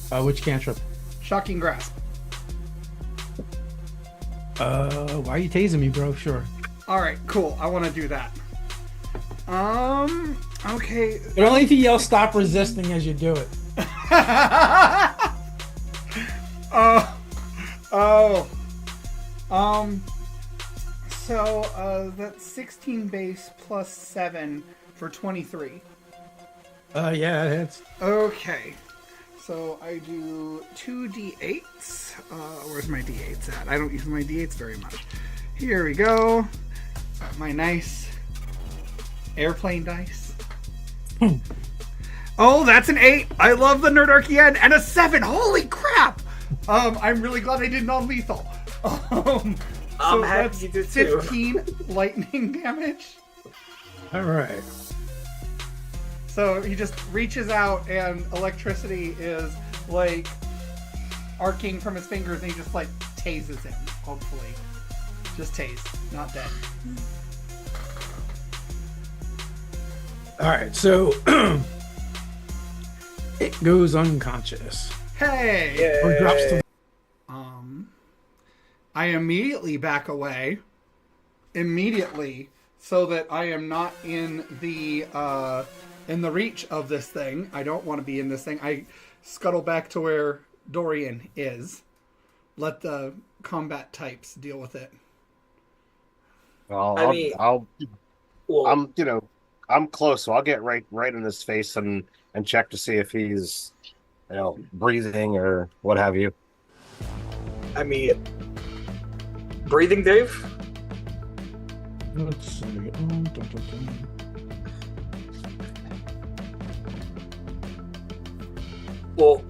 Which cantrip? Shocking Grasp. Why are you tasing me, bro? Sure. Alright, cool. I want to do that. Okay. But only if you yell "Stop resisting" as you do it. So that's 16 base plus 7 for 23. Yeah, it hits. Okay. So I do 2 d8s. Where's my d8s at? I don't use my d8s very much. Here we go. My nice airplane dice. Oh, that's an 8. I love the Nerdarchy end. And a 7. Holy crap! I'm really glad I did non-lethal. I'm so happy that's you did too. 15 lightning damage. All right. So he just reaches out and electricity is like arcing from his fingers and he just like tases him, hopefully. Just tase, not dead. All right. So it goes unconscious. Hey! Or drops to. I immediately back away. Immediately, so that I am not in the reach of this thing. I don't want to be in this thing. I scuttle back to where Dorian is. Let the combat types deal with it. Well, Well, I'm close, so I'll get right in his face and check to see if he's, breathing or what have you. I mean, breathing, Dave? Let's see. Well,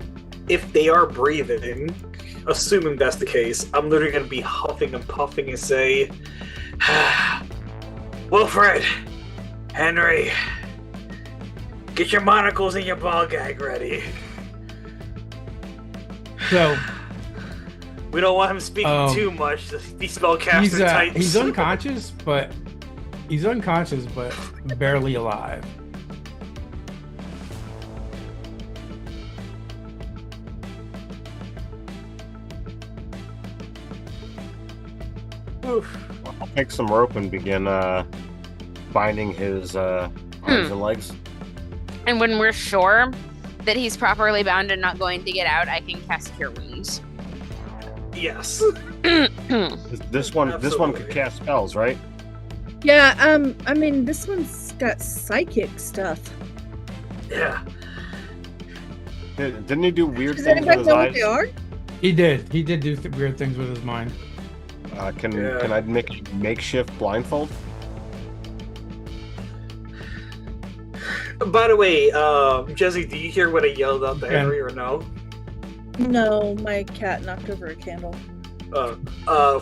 if they are breathing, assuming that's the case, I'm literally going to be huffing and puffing and say, Wilfred, Henry, get your monocles and your ball gag ready. So We don't want him speaking too much. These spellcaster types. he's unconscious, but barely alive. I'll take some rope and begin binding his arms and legs. And when we're sure that he's properly bound and not going to get out, I can cast Cure Wounds. Yes. This one could Absolutely. cast spells, right? Yeah, I mean, this one's got psychic stuff. Yeah. Didn't he do weird Does things with anybody his know what eyes? they are? He did do weird things with his mind. Can Yeah. I make a makeshift blindfold? By the way, Jezi, do you hear what I yelled out to Yeah. Henry or no? No, my cat knocked over a candle.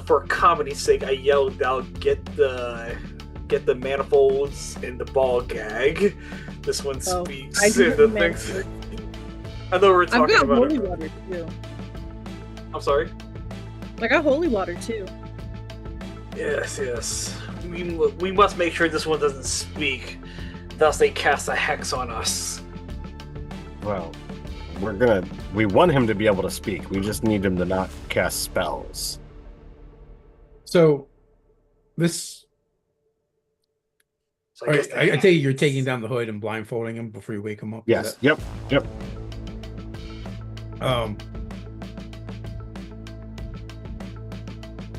For comedy's sake, I yelled out, "Get the manifolds in the ball gag." This one Oh, speaks I do in the have things. manifolds. I know we're I've talking got about holy it. water too. I'm sorry. I got holy water too. Yes. We must make sure this one doesn't speak, thus they cast a hex on us. Well, we want him to be able to speak. We just need him to not cast spells. So this, So all I right, guess I tell you, you're taking down the hood and blindfolding him before you wake him up. Is Yes. Yep. that-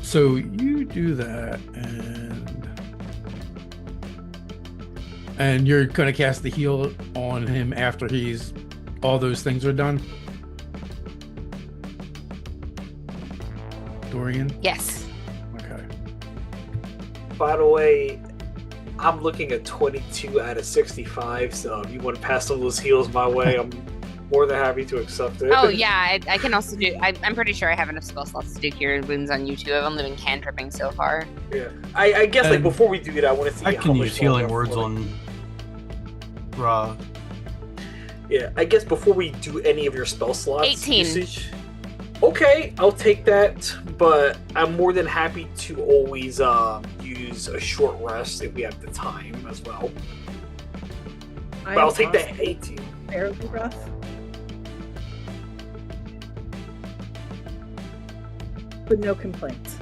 So you do that, and you're gonna cast the heal on him after all those things are done. Dorian. Yes. Okay. By the way, I'm looking at 22 out of 65, so if you want to pass some of those heals my way, I'm more than happy to accept it. Oh yeah, I can also do. I'm pretty sure I have enough spell slots to do Cure Wounds on you too. I've only been cantripping so far. Yeah. I guess like And before we do that, I want to see I how can much use healing longer words for- on Ra. Yeah, I guess before we do any of your spell slots 18. usage. Okay, I'll take that, but I'm more than happy to always use a short rest if we have the time as well. But I'll take that 18. Fairly rough. But no complaints.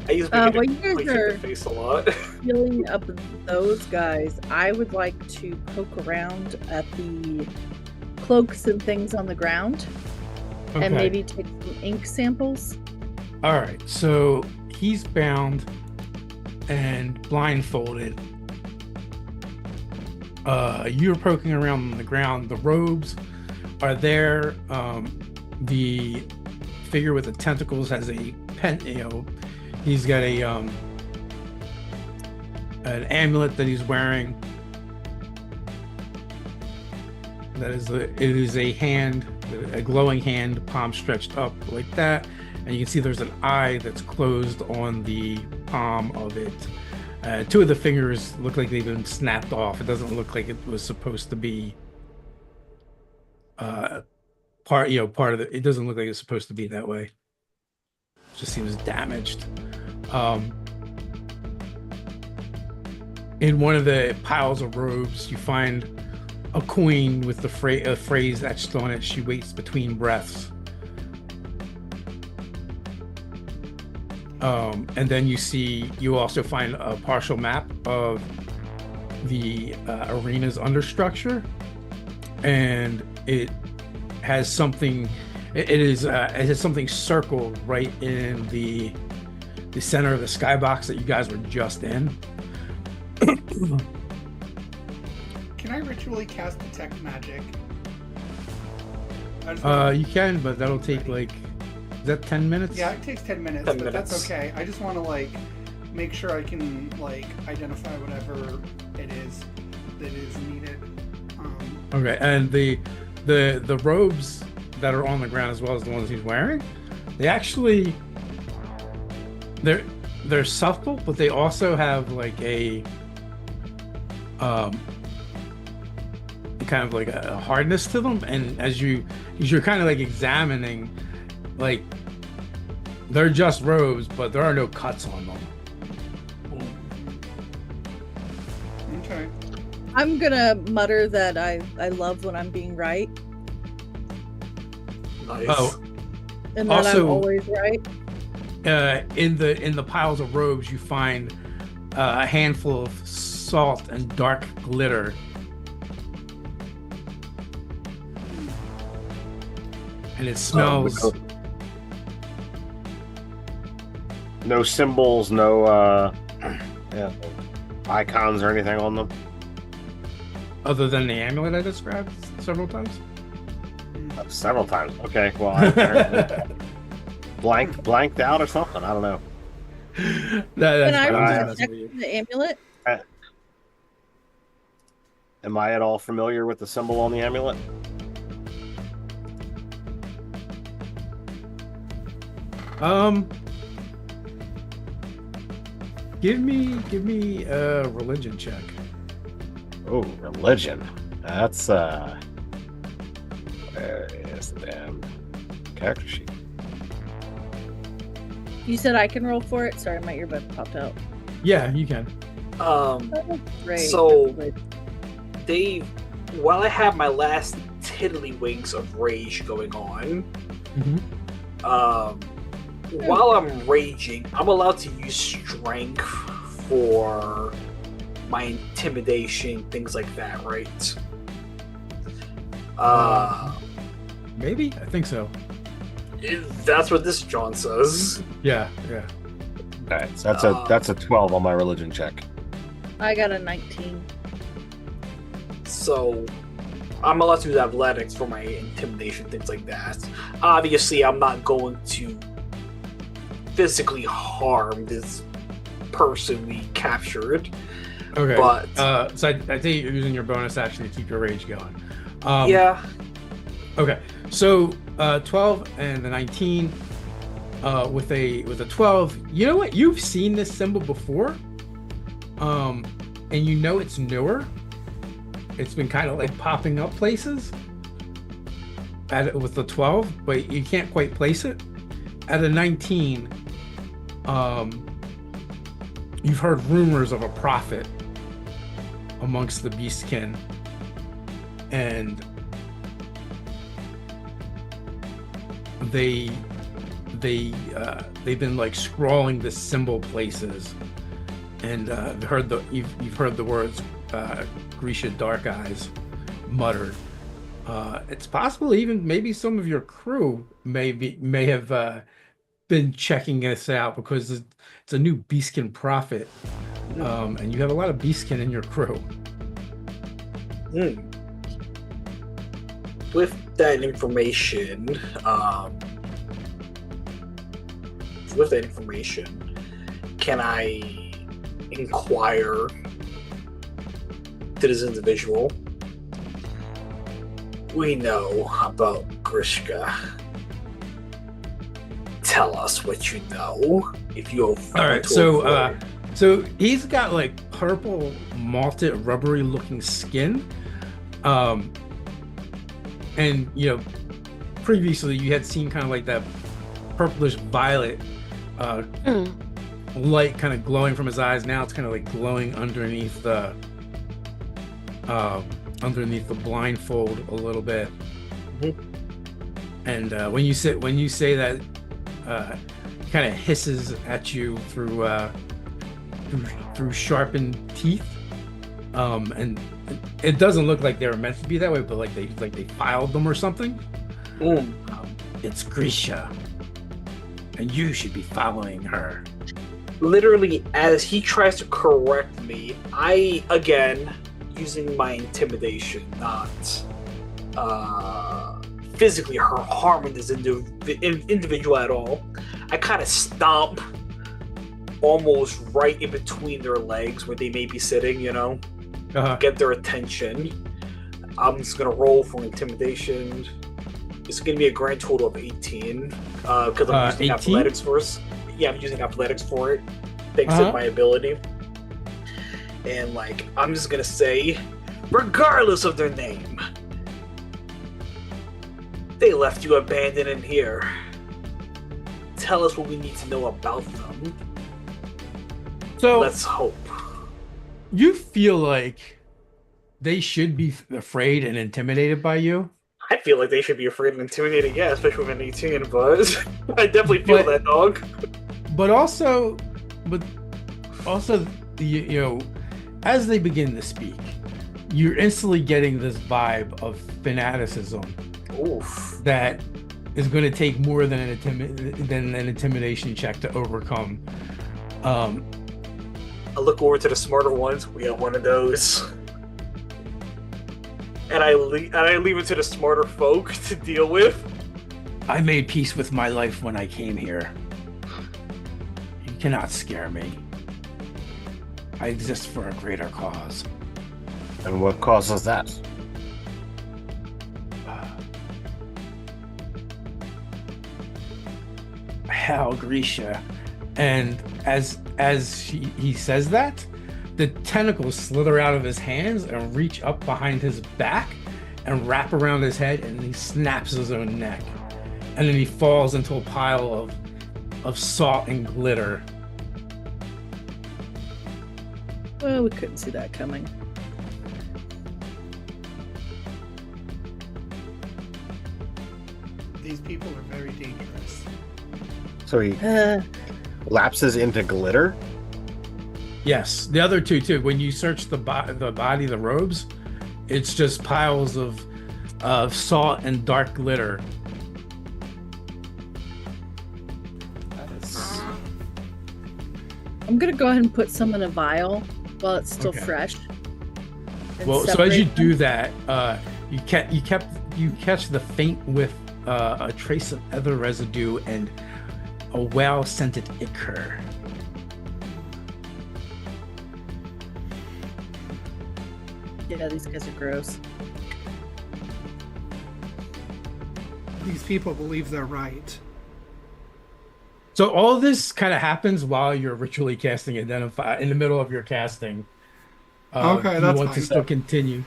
I use while my you guys hit are- the face a lot. Healing up those guys, I would like to poke around at the cloaks and things on the ground Okay. and maybe take some ink samples. All right. So he's bound and blindfolded. You're poking around on the ground. The robes are there. The figure with the tentacles has a pen. He's got an amulet that he's wearing. It is a hand, a glowing hand, palm stretched up like that, and you can see there's an eye that's closed on the palm of it. Two of the fingers look like they've been snapped off. It doesn't look like it was supposed to be part of it. It doesn't look like it's supposed to be that way. It just seems damaged. In one of the piles of robes, you find a coin with the phrase etched on it. She waits between breaths. And then you also find a partial map of the arena's understructure, and it has something. It has something circled right in the center of the skybox that you guys were just in. Can I ritually cast detect magic? I just wanna- You can, but that'll take is that 10 minutes? Yeah, it takes 10 minutes, 10 but that's minutes. okay. I just want to make sure I can identify whatever it is that is needed. Okay, and the robes that are on the ground as well as the ones he's wearing, they're supple, but they also have a kind of like a hardness to them. And as you're kind of examining, they're just robes, but there are no cuts on them. Okay. I'm gonna mutter that I love when I'm being right. Nice. Oh, And that Also- I'm always right. In the piles of robes, you find a handful of salt and dark glitter. And it smells. No symbols, no yeah, icons or anything on them. Other than the amulet I described several times. Several times. Okay, well, I blanked out or something. I don't know. Can I that's check weird. the amulet? Am I at all familiar with the symbol on the amulet? Give me a religion check. Oh, religion. That's where is the damn character sheet? You said I can roll for it? Sorry, my earbud popped out. Yeah, you can. Great. So- while I have my last tiddlywinks of rage going on, while I'm raging, I'm allowed to use strength for my intimidation, things like that, right? Maybe? I think so. That's what this John says. Yeah. All right, so that's a 12 on my religion check. I got a 19. So I'm allowed to use athletics for my intimidation, things like that. Obviously, I'm not going to physically harm this person we captured. Okay. But so I think you're using your bonus action to keep your rage going. yeah, Okay. So 12 and the 19 with a 12. You know what? You've seen this symbol before. And you know it's newer. It's been kind of like popping up places with the 12, but you can't quite place it. At a 19, you've heard rumors of a prophet amongst the beastkin, and they've been like scrawling the symbol places, and you've heard the words Grisha Dark Eyes muttered. It's possible even maybe some of your crew may have been checking this out, because it's a new beastkin prophet, and you have a lot of beastkin in your crew. With that information, can I inquire to this individual? We know about Grishka. Tell us what you know. If you have All right, so he's got like purple malted rubbery looking skin, and previously you had seen kind of like that purplish violet light kind of glowing from his eyes. Now it's kind of like glowing underneath the blindfold a little bit. And when you say that, he kind of hisses at you through sharpened teeth, and it doesn't look like they were meant to be that way, but like they filed them or something. It's Grisha, and you should be following her. Literally, as he tries to correct me, I again, using my intimidation, not physically harming this individual at all, I kind of stomp almost right in between their legs where they may be sitting, get their attention. I'm just gonna roll for intimidation. It's gonna be a grand total of 18 because I'm using 18? athletics first. Yeah, I'm using athletics for it, thanks to my ability. And I'm just gonna say, regardless of their name, they left you abandoned in here. Tell us what we need to know about them. So Let's hope. you feel like they should be afraid and intimidated by you. I feel like they should be afraid of intimidating, yeah, especially with an 18, but I definitely feel that, dog. But also, you know, as they begin to speak, you're instantly getting this vibe of fanaticism Oof. that is going to take more than an intimidation check to overcome. I look over to the smarter ones. We got one of those. And I leave it to the smarter folk to deal with. I made peace with my life when I came here. You cannot scare me. I exist for a greater cause. And what causes that? Hell, Grisha. And as he says that, the tentacles slither out of his hands and reach up behind his back and wrap around his head, and he snaps his own neck. And then he falls into a pile of salt and glitter. Well, we couldn't see that coming. These people are very dangerous. So he lapses into glitter? Yes, the other two too. When you search the body, the robes, it's just piles of salt and dark glitter. I'm gonna go ahead and put some in a vial while it's still Okay. fresh. and Well, so as you separate do them. that, you catch the faint whiff, a trace of ether residue and a well-scented ichor. Yeah, these guys are gross. These people believe they're right. So all this kind of happens while you're ritually casting Identify in the middle of your casting. Okay, do you that's want to fine. still continue?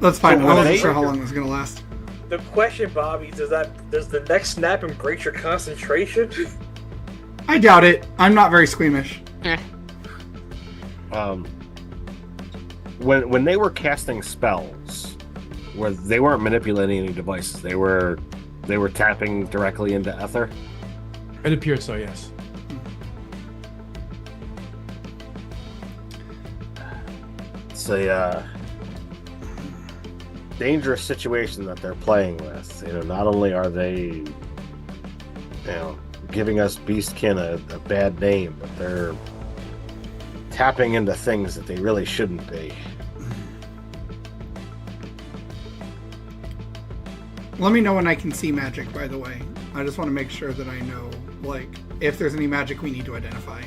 That's fine. So I when wasn't they- sure how long it was going to last. The question, Bobby, does the next snap and break your concentration? I doubt it. I'm not very squeamish. When they were casting spells, where they weren't manipulating any devices, they were tapping directly into Aether. It appeared so, yes. It's a dangerous situation that they're playing with. You know, not only are they, giving us Beastkin a bad name, but they're tapping into things that they really shouldn't be. Let me know when I can see magic, by the way. I just want to make sure that I know, if there's any magic we need to identify.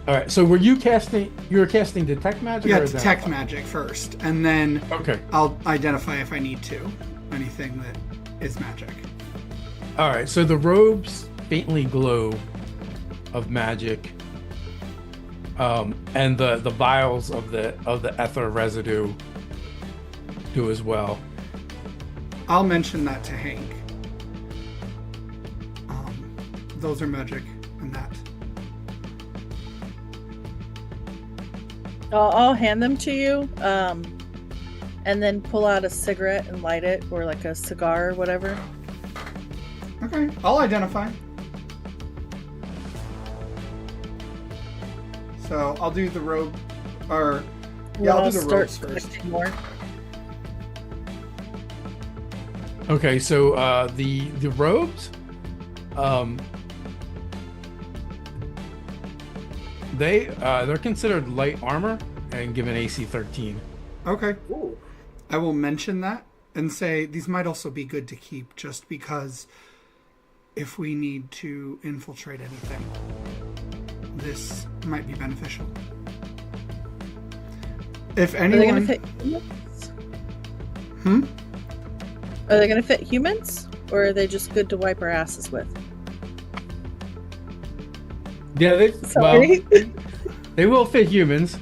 All right. So you were casting detect magic? Yeah, or detect Identify? magic first, and then Okay. I'll identify if I need to. Anything that is magic. All right. So the robes faintly glow of magic, and the vials of the ether residue do as well. I'll mention that to Hank. Those are magic, and that. I'll hand them to you, and then pull out a cigarette and light it, or like a cigar or whatever. Okay, I'll identify. So I'll do the robe, or yeah, I'll do the robes first. collecting more. Okay. So the robes, they're considered light armor and given AC 13. Okay, Ooh. I will mention that and say these might also be good to keep, just because if we need to infiltrate anything, this might be beneficial. If Are they gonna anyone, fit humans? Hmm? Are they gonna fit humans, or are they just good to wipe our asses with? Yeah. Sorry. They will fit humans.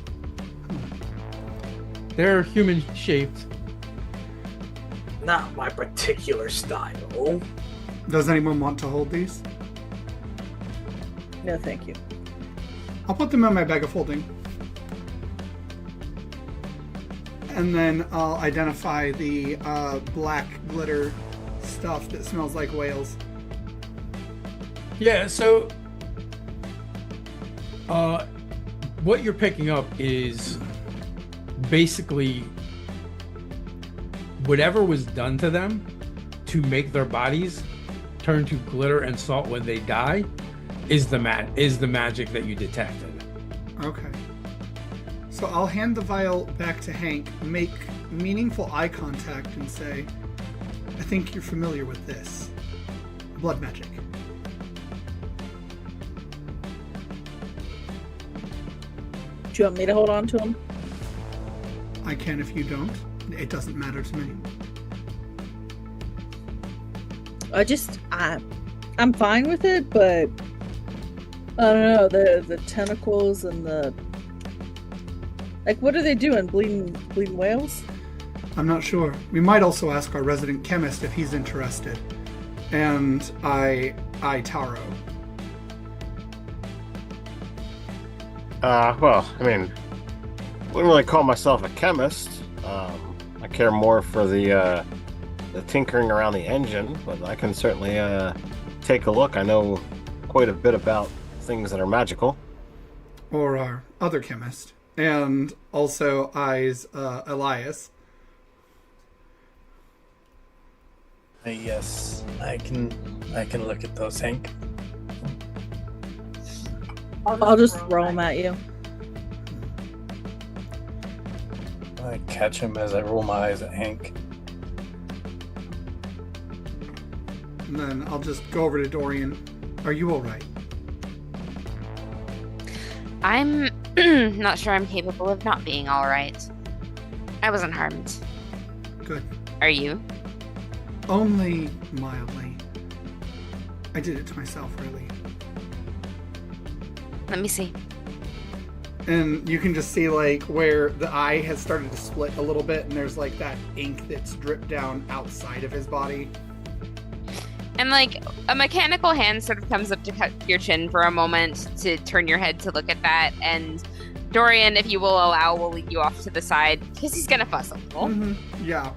They're human shaped. Not my particular style. does anyone want to hold these? No, thank you. I'll put them in my bag of holding. and then I'll identify the black glitter stuff that smells like whales. Yeah, so what you're picking up is basically whatever was done to them to make their bodies turn to glitter and salt when they die is the magic that you detected. Okay. So I'll hand the vial back to Hank, make meaningful eye contact, and say, I think you're familiar with this. Blood magic. Do you want me to hold on to him? I can if you don't. It doesn't matter to me. I'm fine with it, but I don't know, the tentacles and the, like, what are they doing? Bleeding whales? I'm not sure. We might also ask our resident chemist if he's interested. And I Taro. Well, I mean, wouldn't really call myself a chemist. I care more for the tinkering around the engine, but I can certainly take a look. I know quite a bit about things that are magical. Or our other chemist. And also eyes Elias. Yes, I can look at those, Hank. I'll just throw them at you. I catch him as I roll my eyes at Hank. And then I'll just go over to Dorian. Are you alright? I'm not sure I'm capable of not being all right. I wasn't harmed. Good. Are you? Only mildly. I did it to myself, really. Let me see. And you can just see, like, where the eye has started to split a little bit, and there's, like, that ink that's dripped down outside of his body. And, like, a mechanical hand sort of comes up to cut your chin for a moment to turn your head to look at that. And Dorian, if you will allow, will lead you off to the side because he's going to fuss a little. Mm-hmm. Yeah.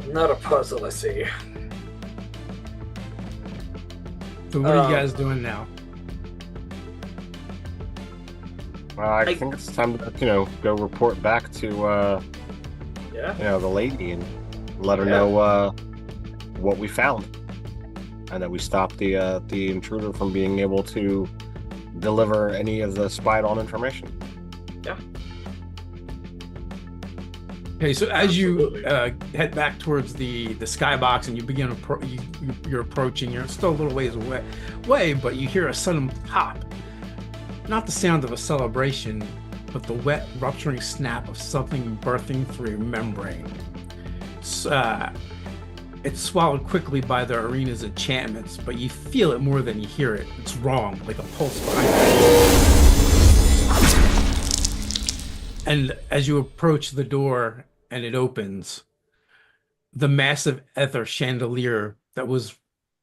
Not a puzzle, I see. So what are you guys doing now? I think it's time to, go report back to, Yeah. the lady and let her know what we found, and that we stopped the intruder from being able to deliver any of the spied on information. Yeah. Okay, so as you head back towards the skybox and you begin you're approaching, you're still a little ways away, but you hear a sudden pop. Not the sound of a celebration, but the wet, rupturing snap of something birthing through a membrane. It's swallowed quickly by the arena's enchantments, but you feel it more than you hear it. It's wrong, like a pulse behind it. And as you approach the door and it opens, the massive Aether chandelier that was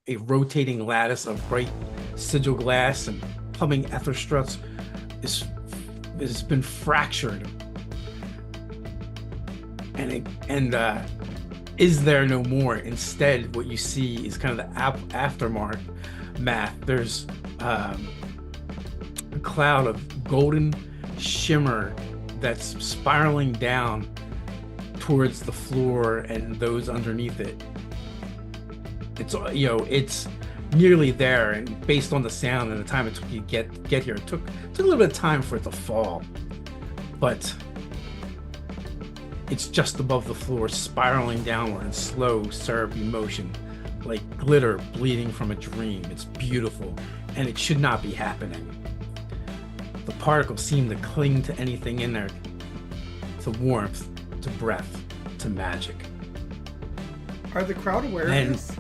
a rotating lattice of bright sigil glass and humming Aether struts has been fractured, and is there no more. Instead, what you see is kind of the aftermath. There's a cloud of golden shimmer that's spiraling down towards the floor and those underneath it. It's nearly there, and based on the sound and the time it took you to get here, it took a little bit of time for it to fall, but it's just above the floor, spiraling downward in slow syrupy motion, like glitter bleeding from a dream. It's beautiful, and it should not be happening. The particles seem to cling to anything in there, to warmth, to breath, to magic. Are the crowd aware And- of this?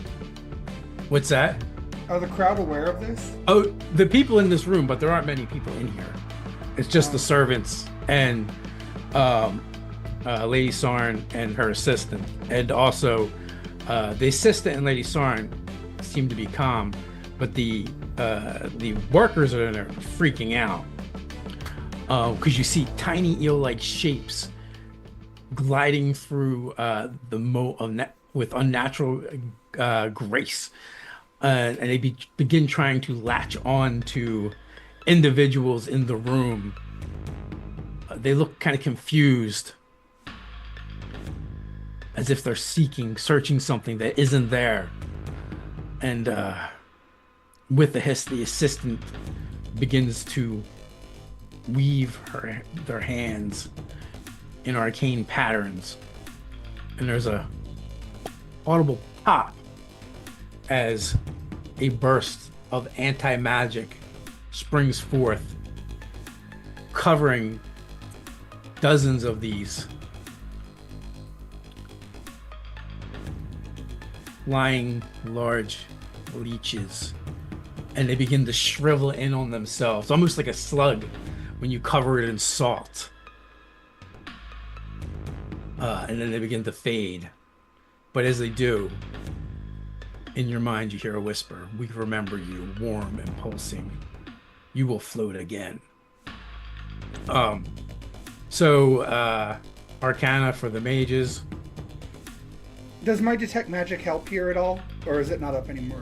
What's that? Are the crowd aware of this? Oh, the people in this room, but there aren't many people in here. It's just the servants and Lady Sarn and her assistant. And also, the assistant and Lady Sarn seem to be calm, but the workers are in there freaking out because you see tiny eel-like shapes gliding through the moat with unnatural grace, and they begin trying to latch on to individuals in the room. They look kind of confused, as if they're searching something that isn't there. And with the hiss, the assistant begins to weave their hands in arcane patterns. And there's a audible pop as a burst of anti-magic springs forth, covering dozens of these lying large leeches, and they begin to shrivel in on themselves, almost like a slug when you cover it in salt. And then they begin to fade. But as they do, in your mind you hear a whisper, "We remember you, warm and pulsing. You will float again." So Arcana for the mages. Does my detect magic help here at all, or is it not up anymore?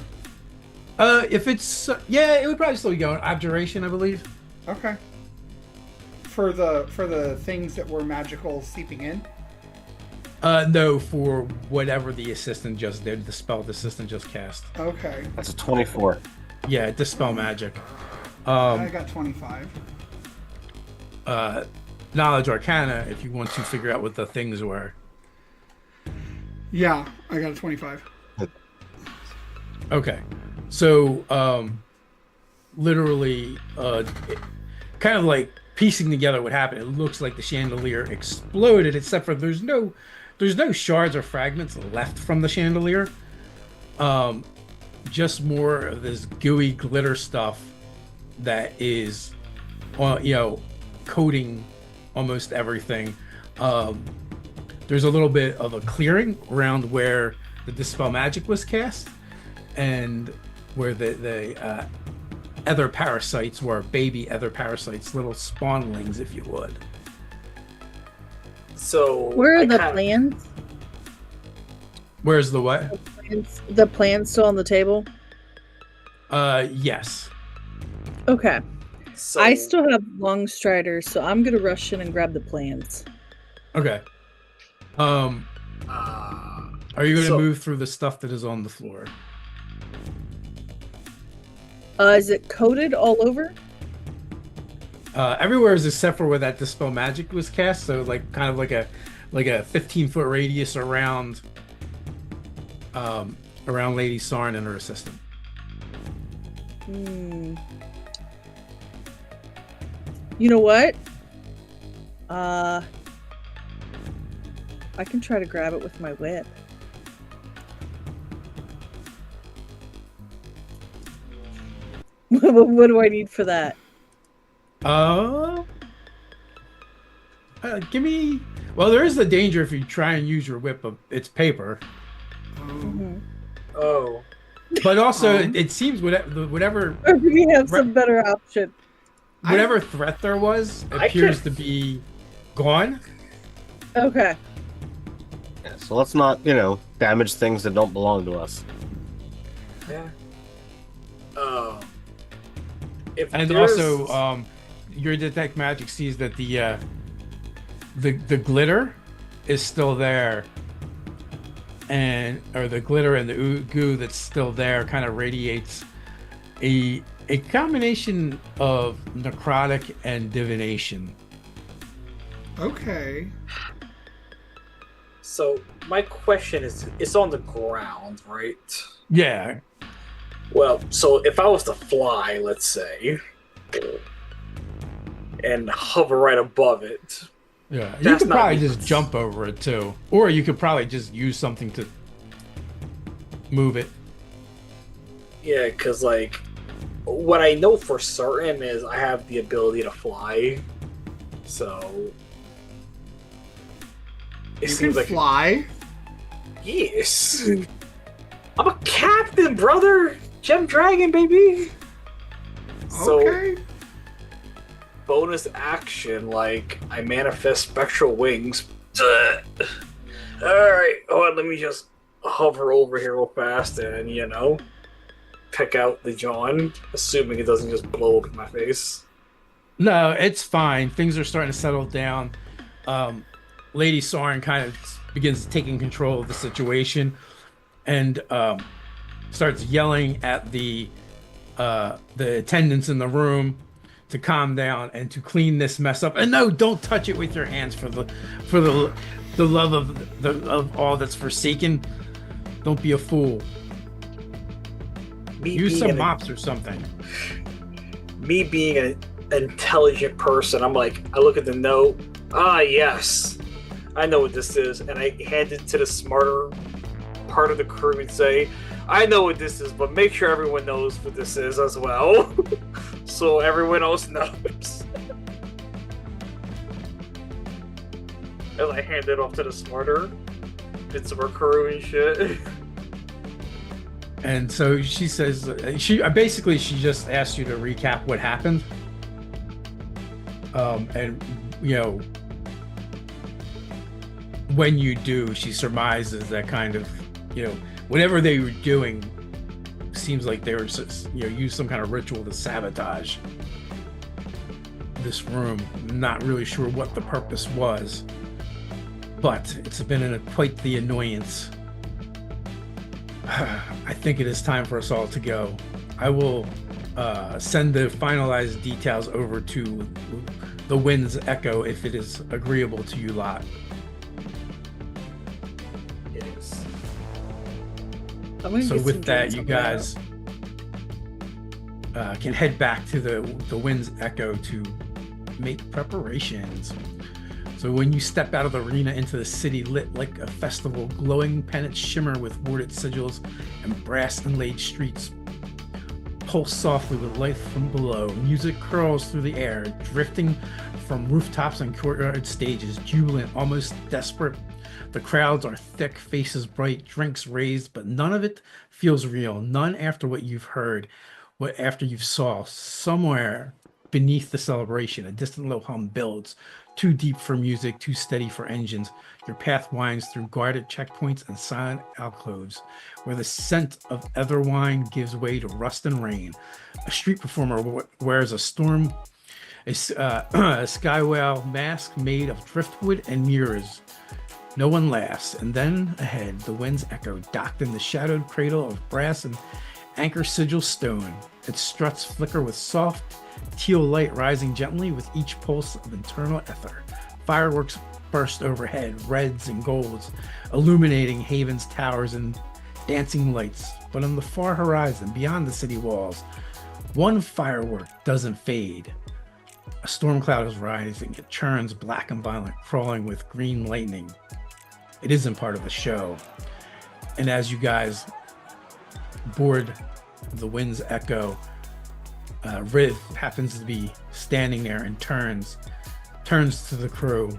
If it's it would probably still be going. Abjuration, I believe. Okay. For the things that were magical seeping in. No, for whatever the assistant just did, the spell the assistant just cast. Okay. That's a 24. Yeah, dispel magic. I got 25. Knowledge Arcana, if you want to figure out what the things were. Yeah, I got a 25. Okay, so literally, kind of like piecing together what happened. It looks like the chandelier exploded, except for there's no shards or fragments left from the chandelier. Just more of this gooey glitter stuff that is, coating almost everything. There's a little bit of a clearing around where the dispel magic was cast, and where the ether parasites were, baby ether parasites, little spawnlings, if you would. So Where are the plans? Where's the what? The plans still on the table? Yes. Okay. So I still have long striders, so I'm gonna rush in and grab the plans. Okay. Are you going to move through the stuff that is on the floor? Is it coated all over? Everywhere is except for where that dispel magic was cast. So kind of like a 15-foot radius around Lady Sarn and her assistant. You know what? I can try to grab it with my whip. What do I need for that? Give me. Well, there is the danger if you try and use your whip of it's paper. Oh. But also, it seems whatever. Or do we have some better option? Whatever threat there was appears to be gone. Okay. Yeah, so let's not, damage things that don't belong to us. Yeah. And also, your detect magic sees that the glitter is still there, or the glitter and the goo that's still there kind of radiates a combination of necrotic and divination. Okay. So my question is, it's on the ground, right? Yeah. Well, so if I was to fly, let's say, and hover right above it. Yeah. You could probably just jump over it too. Or you could probably just use something to move it. Yeah, because what I know for certain is I have the ability to fly. So You can fly? Yes. I'm a captain, brother. Gem Dragon, baby! So, Okay. bonus action, like, I manifest spectral wings. Alright, let me just hover over here real fast and, pick out the John, assuming it doesn't just blow up in my face. No, it's fine. Things are starting to settle down. Lady Soren kind of begins taking control of the situation and starts yelling at the attendants in the room to calm down and to clean this mess up. And no, don't touch it with your hands for the love of all that's forsaken. Don't be a fool. Use some mops or something. Me being an intelligent person, I'm like, I look at the note. Ah, yes, I know what this is, and I hand it to the smarter part of the crew and say, I know what this is, but make sure everyone knows what this is as well, so everyone else knows. As I hand it off to the smarter bits of our crew and shit. And so she says, she just asked you to recap what happened. And when you do, she surmises that kind of, whatever they were doing seems like they were, use some kind of ritual to sabotage this room. I'm not really sure what the purpose was, but it's been quite the annoyance. I think it is time for us all to go. I will send the finalized details over to the Wind's Echo if it is agreeable to you lot. It is. So with that, you guys can head back to the Wind's Echo to make preparations. So when you step out of the arena into the city lit like a festival, glowing pennants shimmer with warded sigils and brass inlaid streets pulse softly with light from below. Music curls through the air, drifting from rooftops and courtyard stages, jubilant, almost desperate. The crowds are thick, faces bright, drinks raised, but none of it feels real. None after what you've heard, after you've saw. Somewhere beneath the celebration, a distant low hum builds. Too deep for music, too steady for engines. Your path winds through guarded checkpoints and silent alcoves, where the scent of ether wine gives way to rust and rain. A street performer wears a skywell mask made of driftwood and mirrors. No one laughs, and then ahead, the Wind's Echo, docked in the shadowed cradle of brass and anchor sigil stone. Its struts flicker with soft teal light rising gently with each pulse of internal ether. Fireworks burst overhead, reds and golds, illuminating Haven's towers and dancing lights. But on the far horizon, beyond the city walls, one firework doesn't fade. A storm cloud is rising. It churns black and violent, crawling with green lightning. It isn't part of the show. And as you guys board the Wind's Echo, Riv happens to be standing there and turns to the crew.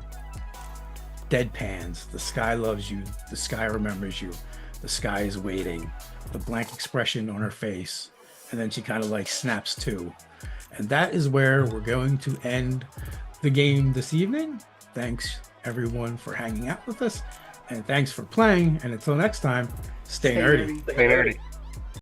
Deadpans. The sky loves you. The sky remembers you. The sky is waiting. The blank expression on her face. And then she kind of like snaps to. And that is where we're going to end the game this evening. Thanks everyone for hanging out with us. And thanks for playing. And until next time, stay nerdy. Stay nerdy.